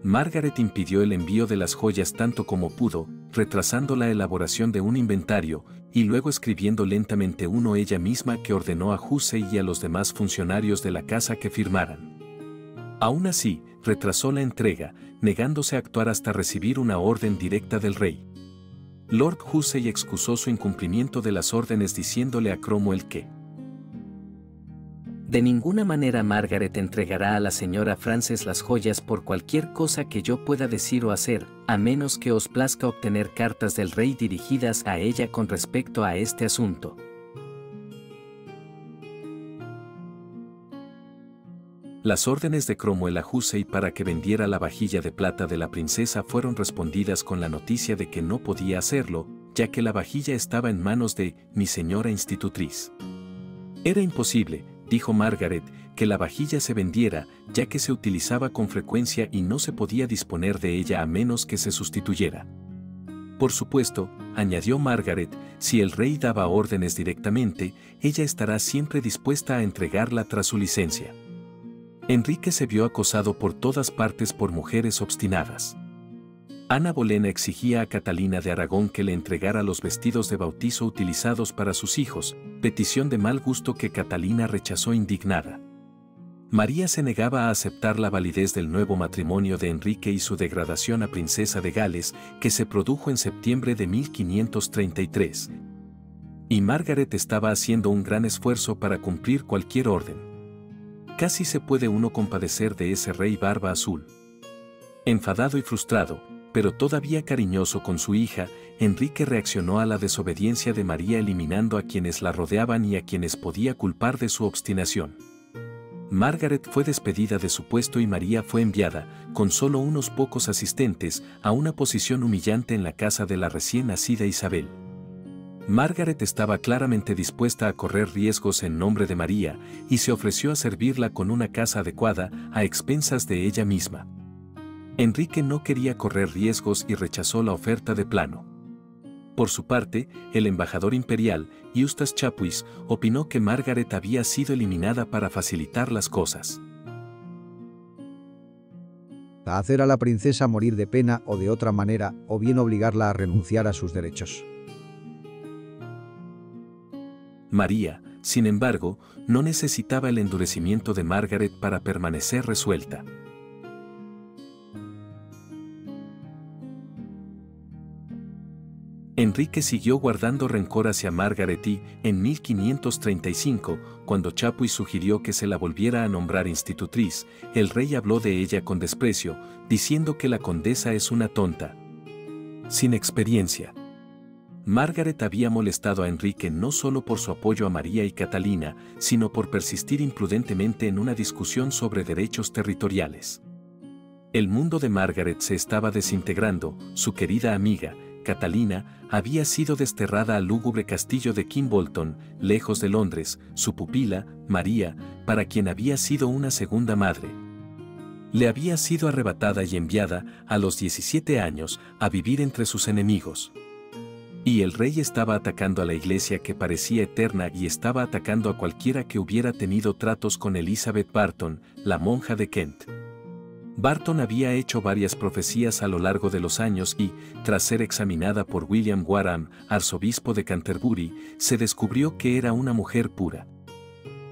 Margaret impidió el envío de las joyas tanto como pudo, retrasando la elaboración de un inventario, y luego escribiendo lentamente uno ella misma que ordenó a Hussey y a los demás funcionarios de la casa que firmaran. Aún así, retrasó la entrega, negándose a actuar hasta recibir una orden directa del rey. Lord Hussey excusó su incumplimiento de las órdenes diciéndole a Cromwell que de ninguna manera Margaret entregará a la señora Frances las joyas por cualquier cosa que yo pueda decir o hacer, a menos que os plazca obtener cartas del rey dirigidas a ella con respecto a este asunto. Las órdenes de Cromwell a Hussey para que vendiera la vajilla de plata de la princesa fueron respondidas con la noticia de que no podía hacerlo, ya que la vajilla estaba en manos de mi señora institutriz. Era imposible, dijo Margaret, que la vajilla se vendiera, ya que se utilizaba con frecuencia y no se podía disponer de ella a menos que se sustituyera. Por supuesto, añadió Margaret, si el rey daba órdenes directamente, ella estará siempre dispuesta a entregarla tras su licencia. Enrique se vio acosado por todas partes por mujeres obstinadas. Ana Bolena exigía a Catalina de Aragón que le entregara los vestidos de bautizo utilizados para sus hijos, petición de mal gusto que Catalina rechazó indignada. María se negaba a aceptar la validez del nuevo matrimonio de Enrique y su degradación a princesa de Gales, que se produjo en septiembre de 1533. Y Margaret estaba haciendo un gran esfuerzo para cumplir cualquier orden. Casi se puede uno compadecer de ese rey barba azul. Enfadado y frustrado, pero todavía cariñoso con su hija, Enrique reaccionó a la desobediencia de María eliminando a quienes la rodeaban y a quienes podía culpar de su obstinación. Margaret fue despedida de su puesto y María fue enviada, con solo unos pocos asistentes, a una posición humillante en la casa de la recién nacida Isabel. Margaret estaba claramente dispuesta a correr riesgos en nombre de María, y se ofreció a servirla con una casa adecuada, a expensas de ella misma. Enrique no quería correr riesgos y rechazó la oferta de plano. Por su parte, el embajador imperial, Eustace Chapuis, opinó que Margaret había sido eliminada para facilitar las cosas. Hacer a la princesa morir de pena o de otra manera, o bien obligarla a renunciar a sus derechos. María, sin embargo, no necesitaba el endurecimiento de Margaret para permanecer resuelta. Enrique siguió guardando rencor hacia Margaret y, en 1535, cuando Chapuis sugirió que se la volviera a nombrar institutriz, el rey habló de ella con desprecio, diciendo que la condesa es una tonta, sin experiencia. Margaret había molestado a Enrique no solo por su apoyo a María y Catalina, sino por persistir imprudentemente en una discusión sobre derechos territoriales. El mundo de Margaret se estaba desintegrando, su querida amiga, Catalina, había sido desterrada al lúgubre castillo de Kimbolton, lejos de Londres, su pupila, María, para quien había sido una segunda madre. Le había sido arrebatada y enviada, a los 17 años, a vivir entre sus enemigos. Y el rey estaba atacando a la iglesia que parecía eterna y estaba atacando a cualquiera que hubiera tenido tratos con Elizabeth Barton, la monja de Kent. Barton había hecho varias profecías a lo largo de los años y, tras ser examinada por William Warham, arzobispo de Canterbury, se descubrió que era una mujer pura.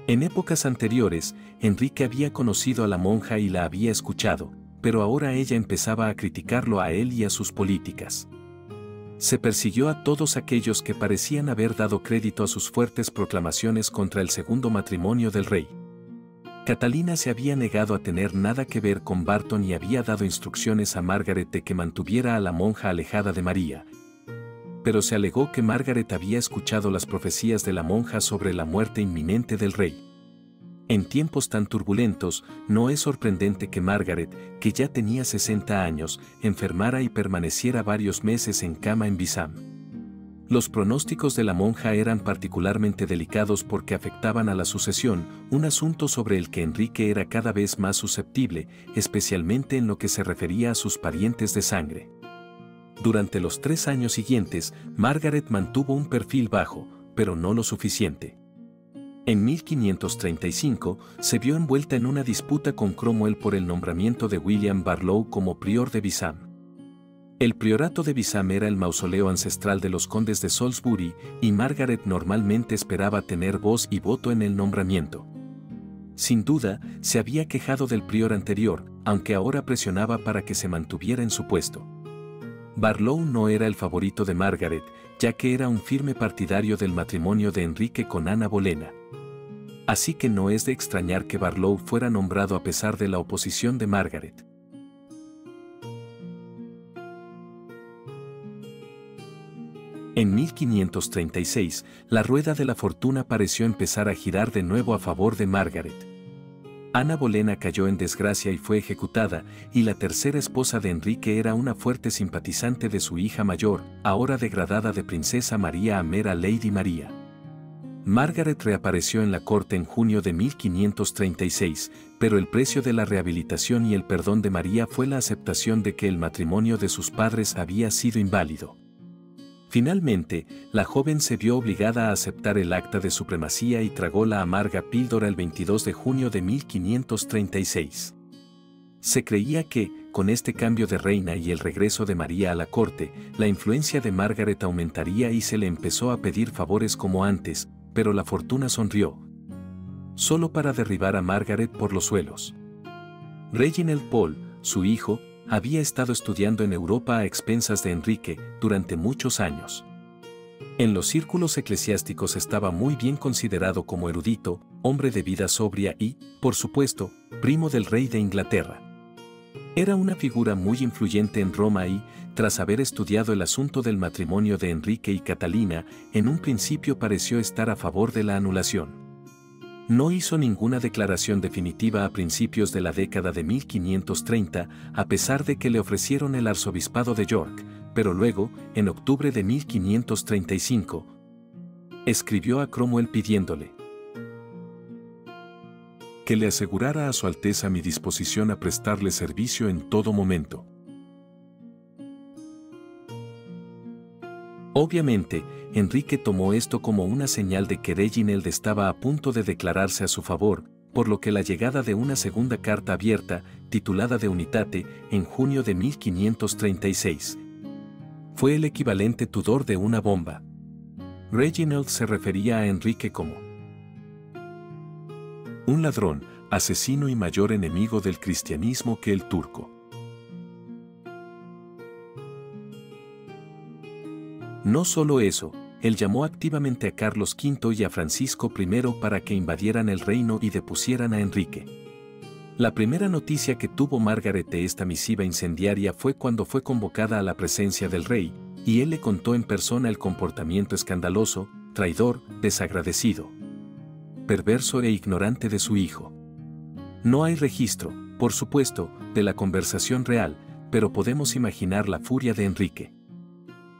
En épocas anteriores, Enrique había conocido a la monja y la había escuchado, pero ahora ella empezaba a criticarlo a él y a sus políticas. Se persiguió a todos aquellos que parecían haber dado crédito a sus fuertes proclamaciones contra el segundo matrimonio del rey. Catalina se había negado a tener nada que ver con Barton y había dado instrucciones a Margaret de que mantuviera a la monja alejada de María. Pero se alegó que Margaret había escuchado las profecías de la monja sobre la muerte inminente del rey. En tiempos tan turbulentos, no es sorprendente que Margaret, que ya tenía 60 años, enfermara y permaneciera varios meses en cama en Bisham. Los pronósticos de la monja eran particularmente delicados porque afectaban a la sucesión, un asunto sobre el que Enrique era cada vez más susceptible, especialmente en lo que se refería a sus parientes de sangre. Durante los 3 años siguientes, Margaret mantuvo un perfil bajo, pero no lo suficiente. En 1535, se vio envuelta en una disputa con Cromwell por el nombramiento de William Barlow como prior de Bisham. El priorato de Bisham era el mausoleo ancestral de los condes de Salisbury, y Margaret normalmente esperaba tener voz y voto en el nombramiento. Sin duda, se había quejado del prior anterior, aunque ahora presionaba para que se mantuviera en su puesto. Barlow no era el favorito de Margaret, ya que era un firme partidario del matrimonio de Enrique con Ana Bolena. Así que no es de extrañar que Barlow fuera nombrado a pesar de la oposición de Margaret. En 1536, la rueda de la fortuna pareció empezar a girar de nuevo a favor de Margaret. Ana Bolena cayó en desgracia y fue ejecutada, y la tercera esposa de Enrique era una fuerte simpatizante de su hija mayor, ahora degradada de princesa María a mera Lady María. Margaret reapareció en la corte en junio de 1536, pero el precio de la rehabilitación y el perdón de María fue la aceptación de que el matrimonio de sus padres había sido inválido. Finalmente, la joven se vio obligada a aceptar el acta de supremacía y tragó la amarga píldora el 22 de junio de 1536. Se creía que, con este cambio de reina y el regreso de María a la corte, la influencia de Margaret aumentaría y se le empezó a pedir favores como antes, pero la fortuna sonrió, solo para derribar a Margaret por los suelos. Reginald Pole, su hijo, había estado estudiando en Europa a expensas de Enrique durante muchos años. En los círculos eclesiásticos estaba muy bien considerado como erudito, hombre de vida sobria y, por supuesto, primo del rey de Inglaterra. Era una figura muy influyente en Roma y, tras haber estudiado el asunto del matrimonio de Enrique y Catalina, en un principio pareció estar a favor de la anulación. No hizo ninguna declaración definitiva a principios de la década de 1530, a pesar de que le ofrecieron el arzobispado de York, pero luego, en octubre de 1535, escribió a Cromwell pidiéndole que le asegurara a su Alteza mi disposición a prestarle servicio en todo momento. Obviamente, Enrique tomó esto como una señal de que Reginald estaba a punto de declararse a su favor, por lo que la llegada de una segunda carta abierta, titulada de Unitate, en junio de 1536, fue el equivalente Tudor de una bomba. Reginald se refería a Enrique como un ladrón, asesino y mayor enemigo del cristianismo que el turco. No solo eso, él llamó activamente a Carlos V y a Francisco I para que invadieran el reino y depusieran a Enrique. La primera noticia que tuvo Margaret de esta misiva incendiaria fue cuando fue convocada a la presencia del rey, y él le contó en persona el comportamiento escandaloso, traidor, desagradecido, perverso e ignorante de su hijo. No hay registro, por supuesto, de la conversación real, pero podemos imaginar la furia de Enrique.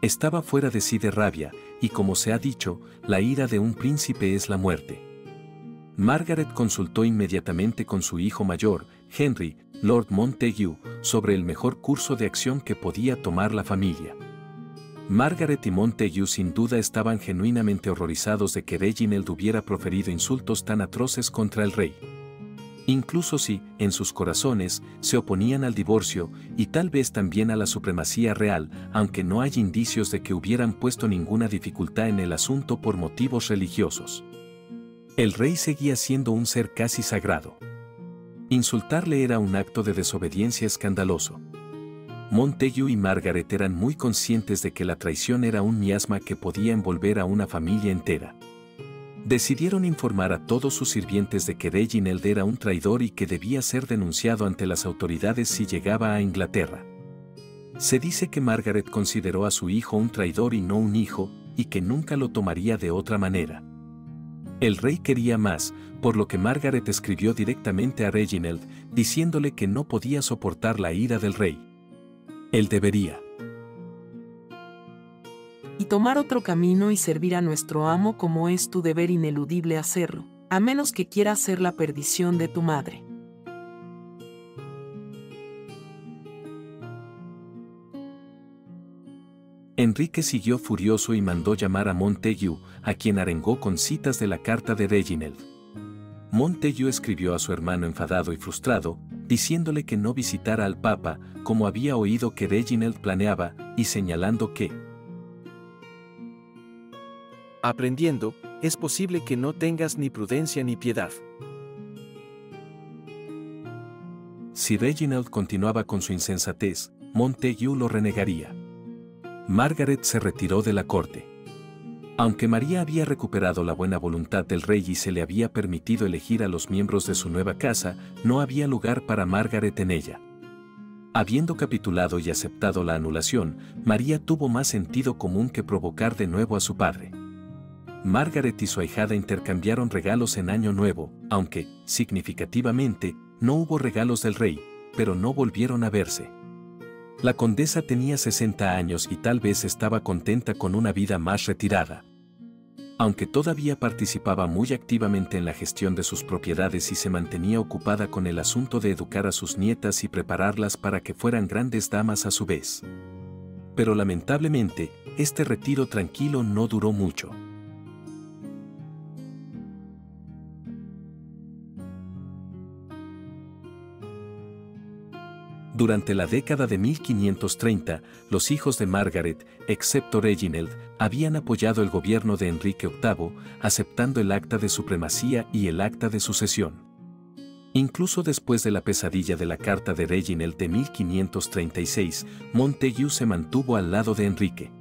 Estaba fuera de sí de rabia, y como se ha dicho, la ira de un príncipe es la muerte. Margaret consultó inmediatamente con su hijo mayor, Henry, Lord Montague, sobre el mejor curso de acción que podía tomar la familia. Margaret y Montague sin duda estaban genuinamente horrorizados de que Reginald hubiera proferido insultos tan atroces contra el rey. Incluso si, en sus corazones, se oponían al divorcio y tal vez también a la supremacía real, aunque no hay indicios de que hubieran puesto ninguna dificultad en el asunto por motivos religiosos. El rey seguía siendo un ser casi sagrado. Insultarle era un acto de desobediencia escandaloso. Montague y Margaret eran muy conscientes de que la traición era un miasma que podía envolver a una familia entera. Decidieron informar a todos sus sirvientes de que Reginald era un traidor y que debía ser denunciado ante las autoridades si llegaba a Inglaterra. Se dice que Margaret consideró a su hijo un traidor y no un hijo, y que nunca lo tomaría de otra manera. El rey quería más, por lo que Margaret escribió directamente a Reginald, diciéndole que no podía soportar la ira del rey. Él debería y tomar otro camino y servir a nuestro amo como es tu deber ineludible hacerlo, a menos que quiera hacer la perdición de tu madre. Enrique siguió furioso y mandó llamar a Montague, a quien arengó con citas de la carta de Reginald. Montague escribió a su hermano enfadado y frustrado, diciéndole que no visitara al Papa, como había oído que Reginald planeaba, y señalando que aprendiendo, es posible que no tengas ni prudencia ni piedad. Si Reginald continuaba con su insensatez, Montague lo renegaría. Margaret se retiró de la corte. Aunque María había recuperado la buena voluntad del rey y se le había permitido elegir a los miembros de su nueva casa, no había lugar para Margaret en ella. Habiendo capitulado y aceptado la anulación, María tuvo más sentido común que provocar de nuevo a su padre. Margaret y su ahijada intercambiaron regalos en Año Nuevo, aunque, significativamente, no hubo regalos del rey, pero no volvieron a verse. La condesa tenía 60 años y tal vez estaba contenta con una vida más retirada. Aunque todavía participaba muy activamente en la gestión de sus propiedades y se mantenía ocupada con el asunto de educar a sus nietas y prepararlas para que fueran grandes damas a su vez. Pero lamentablemente, este retiro tranquilo no duró mucho. Durante la década de 1530, los hijos de Margaret, excepto Reginald, habían apoyado el gobierno de Enrique VIII, aceptando el acta de supremacía y el acta de sucesión. Incluso después de la pesadilla de la carta de Reginald de 1536, Montagu se mantuvo al lado de Enrique.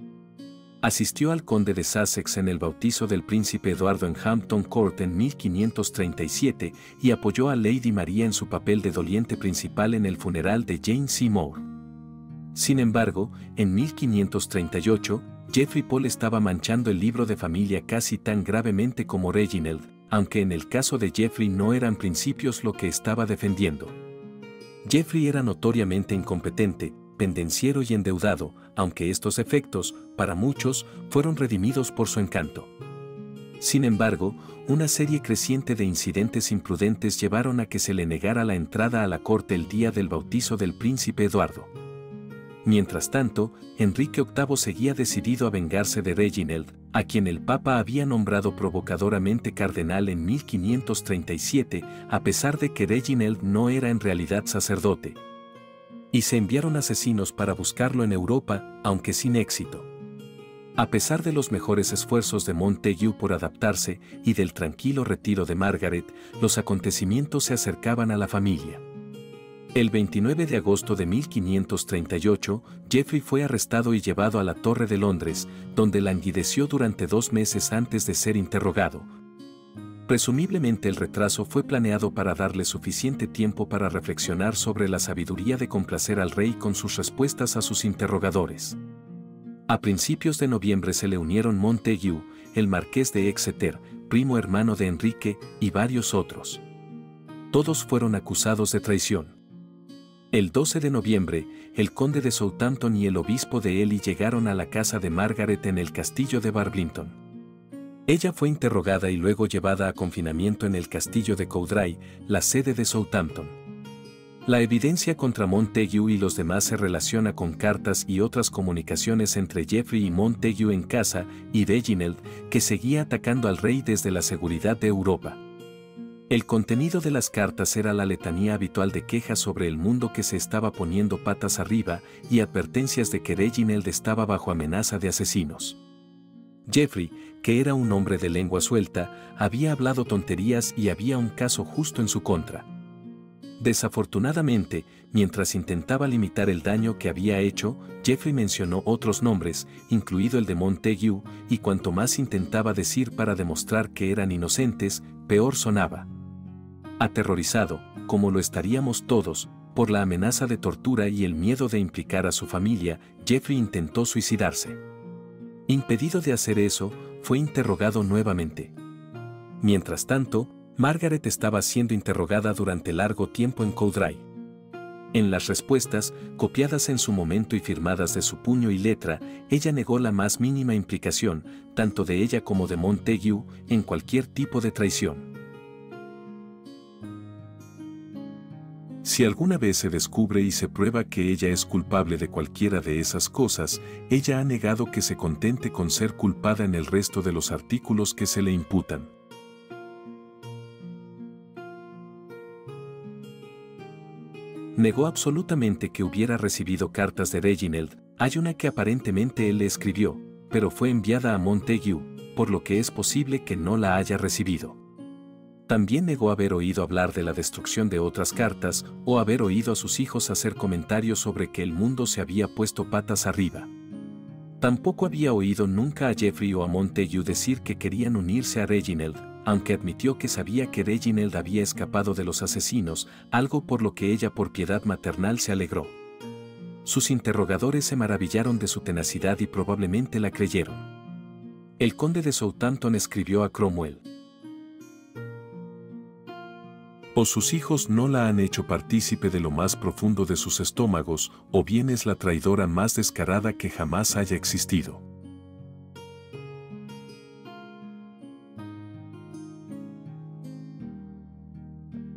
Asistió al conde de Sussex en el bautizo del príncipe Eduardo en Hampton Court en 1537 y apoyó a Lady María en su papel de doliente principal en el funeral de Jane Seymour. Sin embargo, en 1538, Geoffrey Pole estaba manchando el libro de familia casi tan gravemente como Reginald, aunque en el caso de Geoffrey no eran principios lo que estaba defendiendo. Geoffrey era notoriamente incompetente, pendenciero y endeudado, aunque estos efectos, para muchos, fueron redimidos por su encanto. Sin embargo, una serie creciente de incidentes imprudentes llevaron a que se le negara la entrada a la corte el día del bautizo del príncipe Eduardo. Mientras tanto, Enrique VIII seguía decidido a vengarse de Reginald, a quien el Papa había nombrado provocadoramente cardenal en 1537, a pesar de que Reginald no era en realidad sacerdote. Y se enviaron asesinos para buscarlo en Europa, aunque sin éxito. A pesar de los mejores esfuerzos de Montagu por adaptarse y del tranquilo retiro de Margaret, los acontecimientos se acercaban a la familia. El 29 de agosto de 1538, Geoffrey fue arrestado y llevado a la Torre de Londres, donde languideció durante 2 meses antes de ser interrogado. Presumiblemente el retraso fue planeado para darle suficiente tiempo para reflexionar sobre la sabiduría de complacer al rey con sus respuestas a sus interrogadores. A principios de noviembre se le unieron Montagu, el marqués de Exeter, primo hermano de Enrique, y varios otros. Todos fueron acusados de traición. El 12 de noviembre, el conde de Southampton y el obispo de Ely llegaron a la casa de Margaret en el castillo de Barblington. Ella fue interrogada y luego llevada a confinamiento en el castillo de Coudray, la sede de Southampton. La evidencia contra Montagu y los demás se relaciona con cartas y otras comunicaciones entre Geoffrey y Montagu en casa y Reginald, que seguía atacando al rey desde la seguridad de Europa. El contenido de las cartas era la letanía habitual de quejas sobre el mundo que se estaba poniendo patas arriba y advertencias de que Reginald estaba bajo amenaza de asesinos. Geoffrey, que era un hombre de lengua suelta, había hablado tonterías y había un caso justo en su contra. Desafortunadamente, mientras intentaba limitar el daño que había hecho, Geoffrey mencionó otros nombres, incluido el de Montagu, y cuanto más intentaba decir para demostrar que eran inocentes, peor sonaba. Aterrorizado, como lo estaríamos todos, por la amenaza de tortura y el miedo de implicar a su familia, Geoffrey intentó suicidarse. Impedido de hacer eso, fue interrogado nuevamente. Mientras tanto, Margaret estaba siendo interrogada durante largo tiempo en Coudray. En las respuestas, copiadas en su momento y firmadas de su puño y letra, ella negó la más mínima implicación, tanto de ella como de Montagu, en cualquier tipo de traición. Si alguna vez se descubre y se prueba que ella es culpable de cualquiera de esas cosas, ella ha negado que se contente con ser culpada en el resto de los artículos que se le imputan. Negó absolutamente que hubiera recibido cartas de Reginald. Hay una que aparentemente él le escribió, pero fue enviada a Montagu, por lo que es posible que no la haya recibido. También negó haber oído hablar de la destrucción de otras cartas o haber oído a sus hijos hacer comentarios sobre que el mundo se había puesto patas arriba. Tampoco había oído nunca a Geoffrey o a Montagu decir que querían unirse a Reginald, aunque admitió que sabía que Reginald había escapado de los asesinos, algo por lo que ella por piedad maternal se alegró. Sus interrogadores se maravillaron de su tenacidad y probablemente la creyeron. El conde de Southampton escribió a Cromwell: o sus hijos no la han hecho partícipe de lo más profundo de sus estómagos, o bien es la traidora más descarada que jamás haya existido.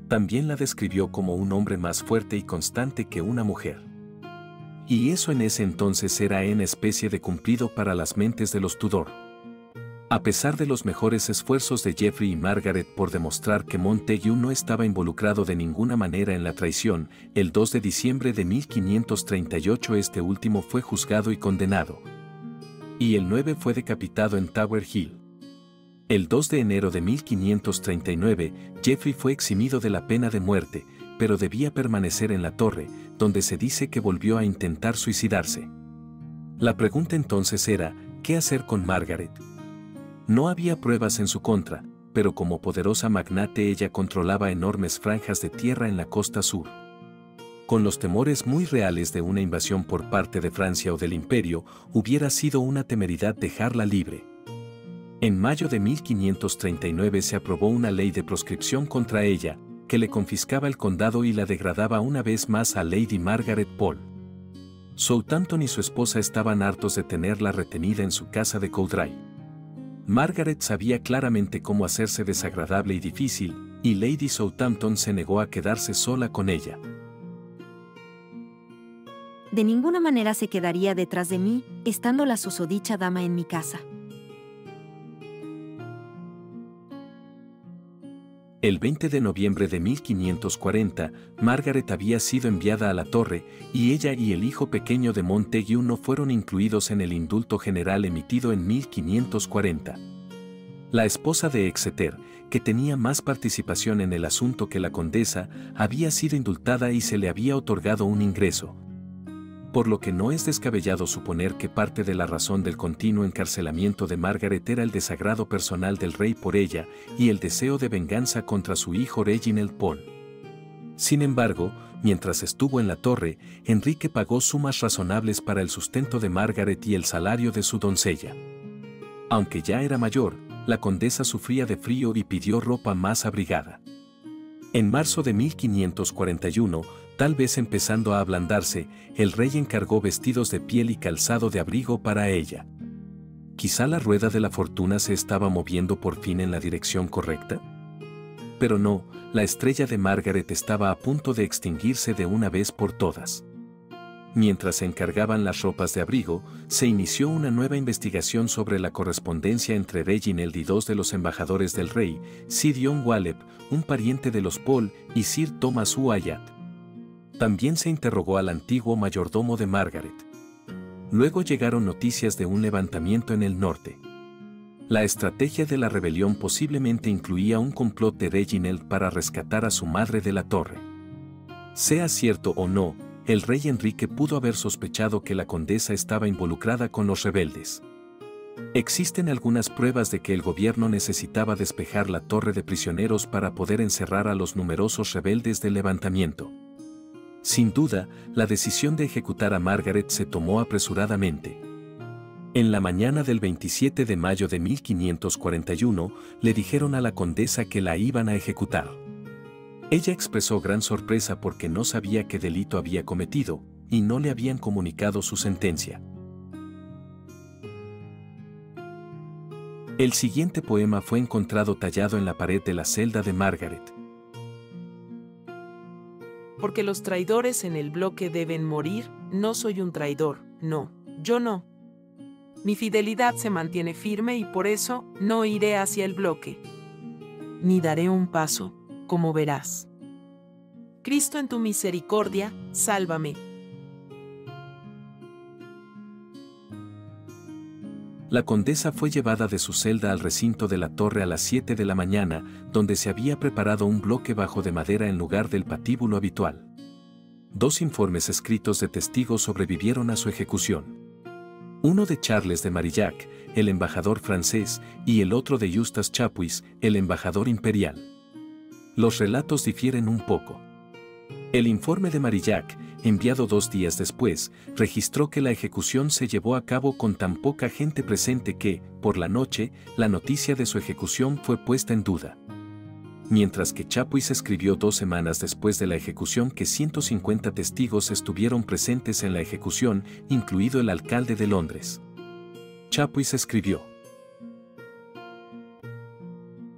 También la describió como un hombre más fuerte y constante que una mujer. Y eso en ese entonces era una especie de cumplido para las mentes de los Tudor. A pesar de los mejores esfuerzos de Geoffrey y Margaret por demostrar que Montague no estaba involucrado de ninguna manera en la traición, el 2 de diciembre de 1538 este último fue juzgado y condenado. Y el 9 fue decapitado en Tower Hill. El 2 de enero de 1539, Geoffrey fue eximido de la pena de muerte, pero debía permanecer en la torre, donde se dice que volvió a intentar suicidarse. La pregunta entonces era, ¿qué hacer con Margaret? No había pruebas en su contra, pero como poderosa magnate ella controlaba enormes franjas de tierra en la costa sur. Con los temores muy reales de una invasión por parte de Francia o del Imperio, hubiera sido una temeridad dejarla libre. En mayo de 1539 se aprobó una ley de proscripción contra ella, que le confiscaba el condado y la degradaba una vez más a Lady Margaret Pole. Southampton y su esposa estaban hartos de tenerla retenida en su casa de Coudray. Margaret sabía claramente cómo hacerse desagradable y difícil, y Lady Southampton se negó a quedarse sola con ella. De ninguna manera se quedaría detrás de mí, estando la susodicha dama en mi casa. El 20 de noviembre de 1540, Margaret había sido enviada a la torre, y ella y el hijo pequeño de Montague no fueron incluidos en el indulto general emitido en 1540. La esposa de Exeter, que tenía más participación en el asunto que la condesa, había sido indultada y se le había otorgado un ingreso. Por lo que no es descabellado suponer que parte de la razón del continuo encarcelamiento de Margaret era el desagrado personal del rey por ella y el deseo de venganza contra su hijo Reginald Pole. Sin embargo, mientras estuvo en la torre, Enrique pagó sumas razonables para el sustento de Margaret y el salario de su doncella. Aunque ya era mayor, la condesa sufría de frío y pidió ropa más abrigada. En marzo de 1541, tal vez empezando a ablandarse, el rey encargó vestidos de piel y calzado de abrigo para ella. ¿Quizá la rueda de la fortuna se estaba moviendo por fin en la dirección correcta? Pero no, la estrella de Margaret estaba a punto de extinguirse de una vez por todas. Mientras se encargaban las ropas de abrigo, se inició una nueva investigación sobre la correspondencia entre Reginald y dos de los embajadores del rey, Sir John Wallop, un pariente de los Pole, y Sir Thomas Wyatt. También se interrogó al antiguo mayordomo de Margaret. Luego llegaron noticias de un levantamiento en el norte. La estrategia de la rebelión posiblemente incluía un complot de Reginald para rescatar a su madre de la torre. Sea cierto o no, el rey Enrique pudo haber sospechado que la condesa estaba involucrada con los rebeldes. Existen algunas pruebas de que el gobierno necesitaba despejar la torre de prisioneros para poder encerrar a los numerosos rebeldes del levantamiento. Sin duda, la decisión de ejecutar a Margaret se tomó apresuradamente. En la mañana del 27 de mayo de 1541, le dijeron a la condesa que la iban a ejecutar. Ella expresó gran sorpresa porque no sabía qué delito había cometido, y no le habían comunicado su sentencia. El siguiente poema fue encontrado tallado en la pared de la celda de Margaret. Porque los traidores en el bloque deben morir, no soy un traidor, no, yo no. Mi fidelidad se mantiene firme y por eso no iré hacia el bloque. Ni daré un paso, como verás. Cristo en tu misericordia, sálvame. La condesa fue llevada de su celda al recinto de la torre a las 7 de la mañana, donde se había preparado un bloque bajo de madera en lugar del patíbulo habitual. 2 informes escritos de testigos sobrevivieron a su ejecución. Uno de Charles de Marillac, el embajador francés, y el otro de Eustace Chapuis, el embajador imperial. Los relatos difieren un poco. El informe de Marillac, enviado 2 días después, registró que la ejecución se llevó a cabo con tan poca gente presente que, por la noche, la noticia de su ejecución fue puesta en duda. Mientras que Chapuis escribió 2 semanas después de la ejecución que 150 testigos estuvieron presentes en la ejecución, incluido el alcalde de Londres. Chapuis escribió: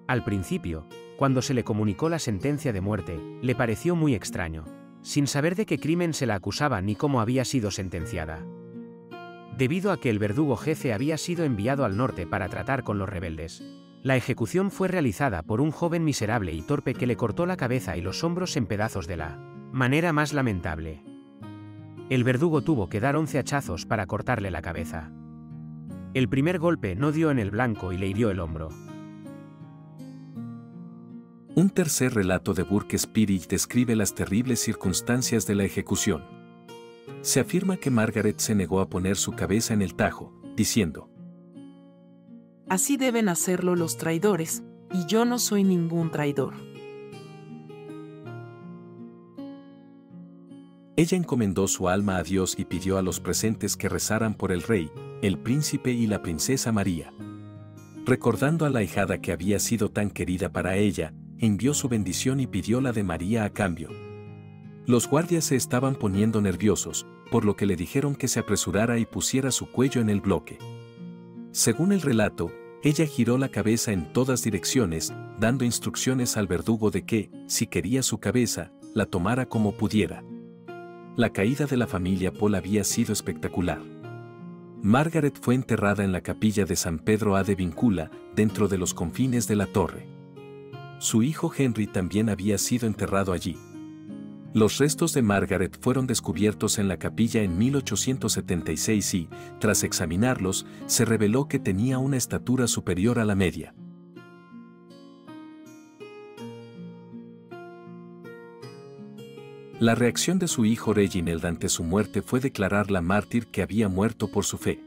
Al principio, cuando se le comunicó la sentencia de muerte, le pareció muy extraño, sin saber de qué crimen se la acusaba ni cómo había sido sentenciada. Debido a que el verdugo jefe había sido enviado al norte para tratar con los rebeldes, la ejecución fue realizada por un joven miserable y torpe que le cortó la cabeza y los hombros en pedazos de la manera más lamentable. El verdugo tuvo que dar 11 hachazos para cortarle la cabeza. El primer golpe no dio en el blanco y le hirió el hombro. Un tercer relato de Burke Spirit describe las terribles circunstancias de la ejecución. Se afirma que Margaret se negó a poner su cabeza en el tajo, diciendo: Así deben hacerlo los traidores, y yo no soy ningún traidor. Ella encomendó su alma a Dios y pidió a los presentes que rezaran por el rey, el príncipe y la princesa María. Recordando a la ahijada que había sido tan querida para ella, envió su bendición y pidió la de María a cambio. Los guardias se estaban poniendo nerviosos, por lo que le dijeron que se apresurara y pusiera su cuello en el bloque. Según el relato, ella giró la cabeza en todas direcciones, dando instrucciones al verdugo de que, si quería su cabeza, la tomara como pudiera. La caída de la familia Paul había sido espectacular. Margaret fue enterrada en la capilla de San Pedro a de Vincula, dentro de los confines de la torre. Su hijo Henry también había sido enterrado allí. Los restos de Margaret fueron descubiertos en la capilla en 1876 y, tras examinarlos, se reveló que tenía una estatura superior a la media. La reacción de su hijo Reginald ante su muerte fue declararla mártir que había muerto por su fe.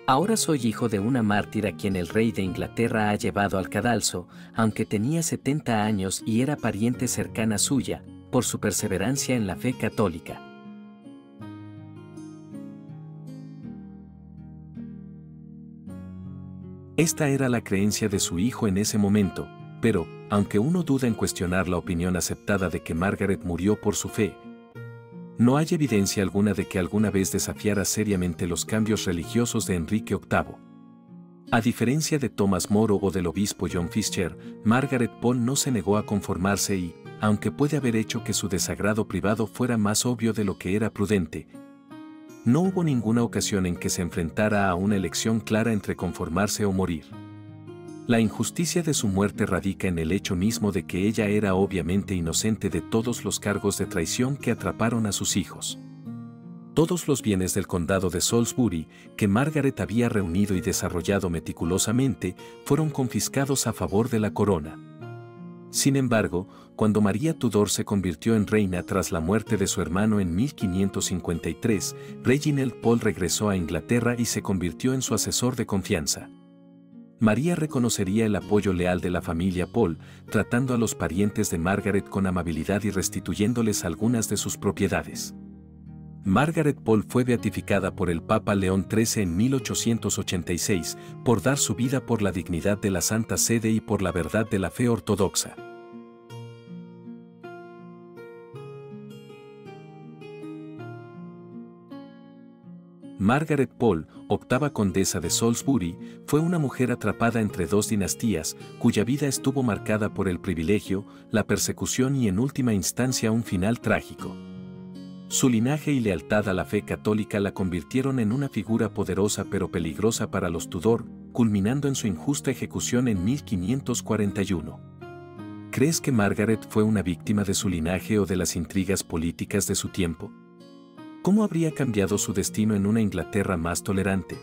Ahora soy hijo de una mártir a quien el rey de Inglaterra ha llevado al cadalso, aunque tenía 70 años y era pariente cercana suya, por su perseverancia en la fe católica. Esta era la creencia de su hijo en ese momento, pero, aunque uno duda en cuestionar la opinión aceptada de que Margaret murió por su fe, no hay evidencia alguna de que alguna vez desafiara seriamente los cambios religiosos de Enrique VIII. A diferencia de Thomas More o del obispo John Fisher, Margaret Paul no se negó a conformarse y, aunque puede haber hecho que su desagrado privado fuera más obvio de lo que era prudente, no hubo ninguna ocasión en que se enfrentara a una elección clara entre conformarse o morir. La injusticia de su muerte radica en el hecho mismo de que ella era obviamente inocente de todos los cargos de traición que atraparon a sus hijos. Todos los bienes del condado de Salisbury, que Margaret había reunido y desarrollado meticulosamente, fueron confiscados a favor de la corona. Sin embargo, cuando María Tudor se convirtió en reina tras la muerte de su hermano en 1553, Reginald Pole regresó a Inglaterra y se convirtió en su asesor de confianza. María reconocería el apoyo leal de la familia Pole, tratando a los parientes de Margaret con amabilidad y restituyéndoles algunas de sus propiedades. Margaret Pole fue beatificada por el Papa León XIII en 1886 por dar su vida por la dignidad de la Santa Sede y por la verdad de la fe ortodoxa. Margaret Pole, octava condesa de Salisbury, fue una mujer atrapada entre dos dinastías, cuya vida estuvo marcada por el privilegio, la persecución y en última instancia un final trágico. Su linaje y lealtad a la fe católica la convirtieron en una figura poderosa pero peligrosa para los Tudor, culminando en su injusta ejecución en 1541. ¿Crees que Margaret fue una víctima de su linaje o de las intrigas políticas de su tiempo? ¿Cómo habría cambiado su destino en una Inglaterra más tolerante?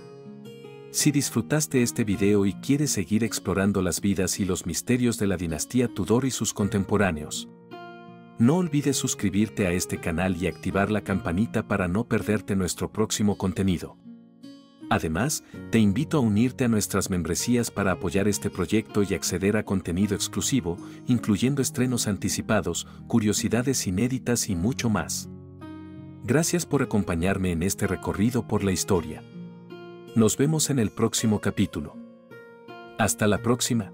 Si disfrutaste este video y quieres seguir explorando las vidas y los misterios de la dinastía Tudor y sus contemporáneos, no olvides suscribirte a este canal y activar la campanita para no perderte nuestro próximo contenido. Además, te invito a unirte a nuestras membresías para apoyar este proyecto y acceder a contenido exclusivo, incluyendo estrenos anticipados, curiosidades inéditas y mucho más. Gracias por acompañarme en este recorrido por la historia. Nos vemos en el próximo capítulo. Hasta la próxima.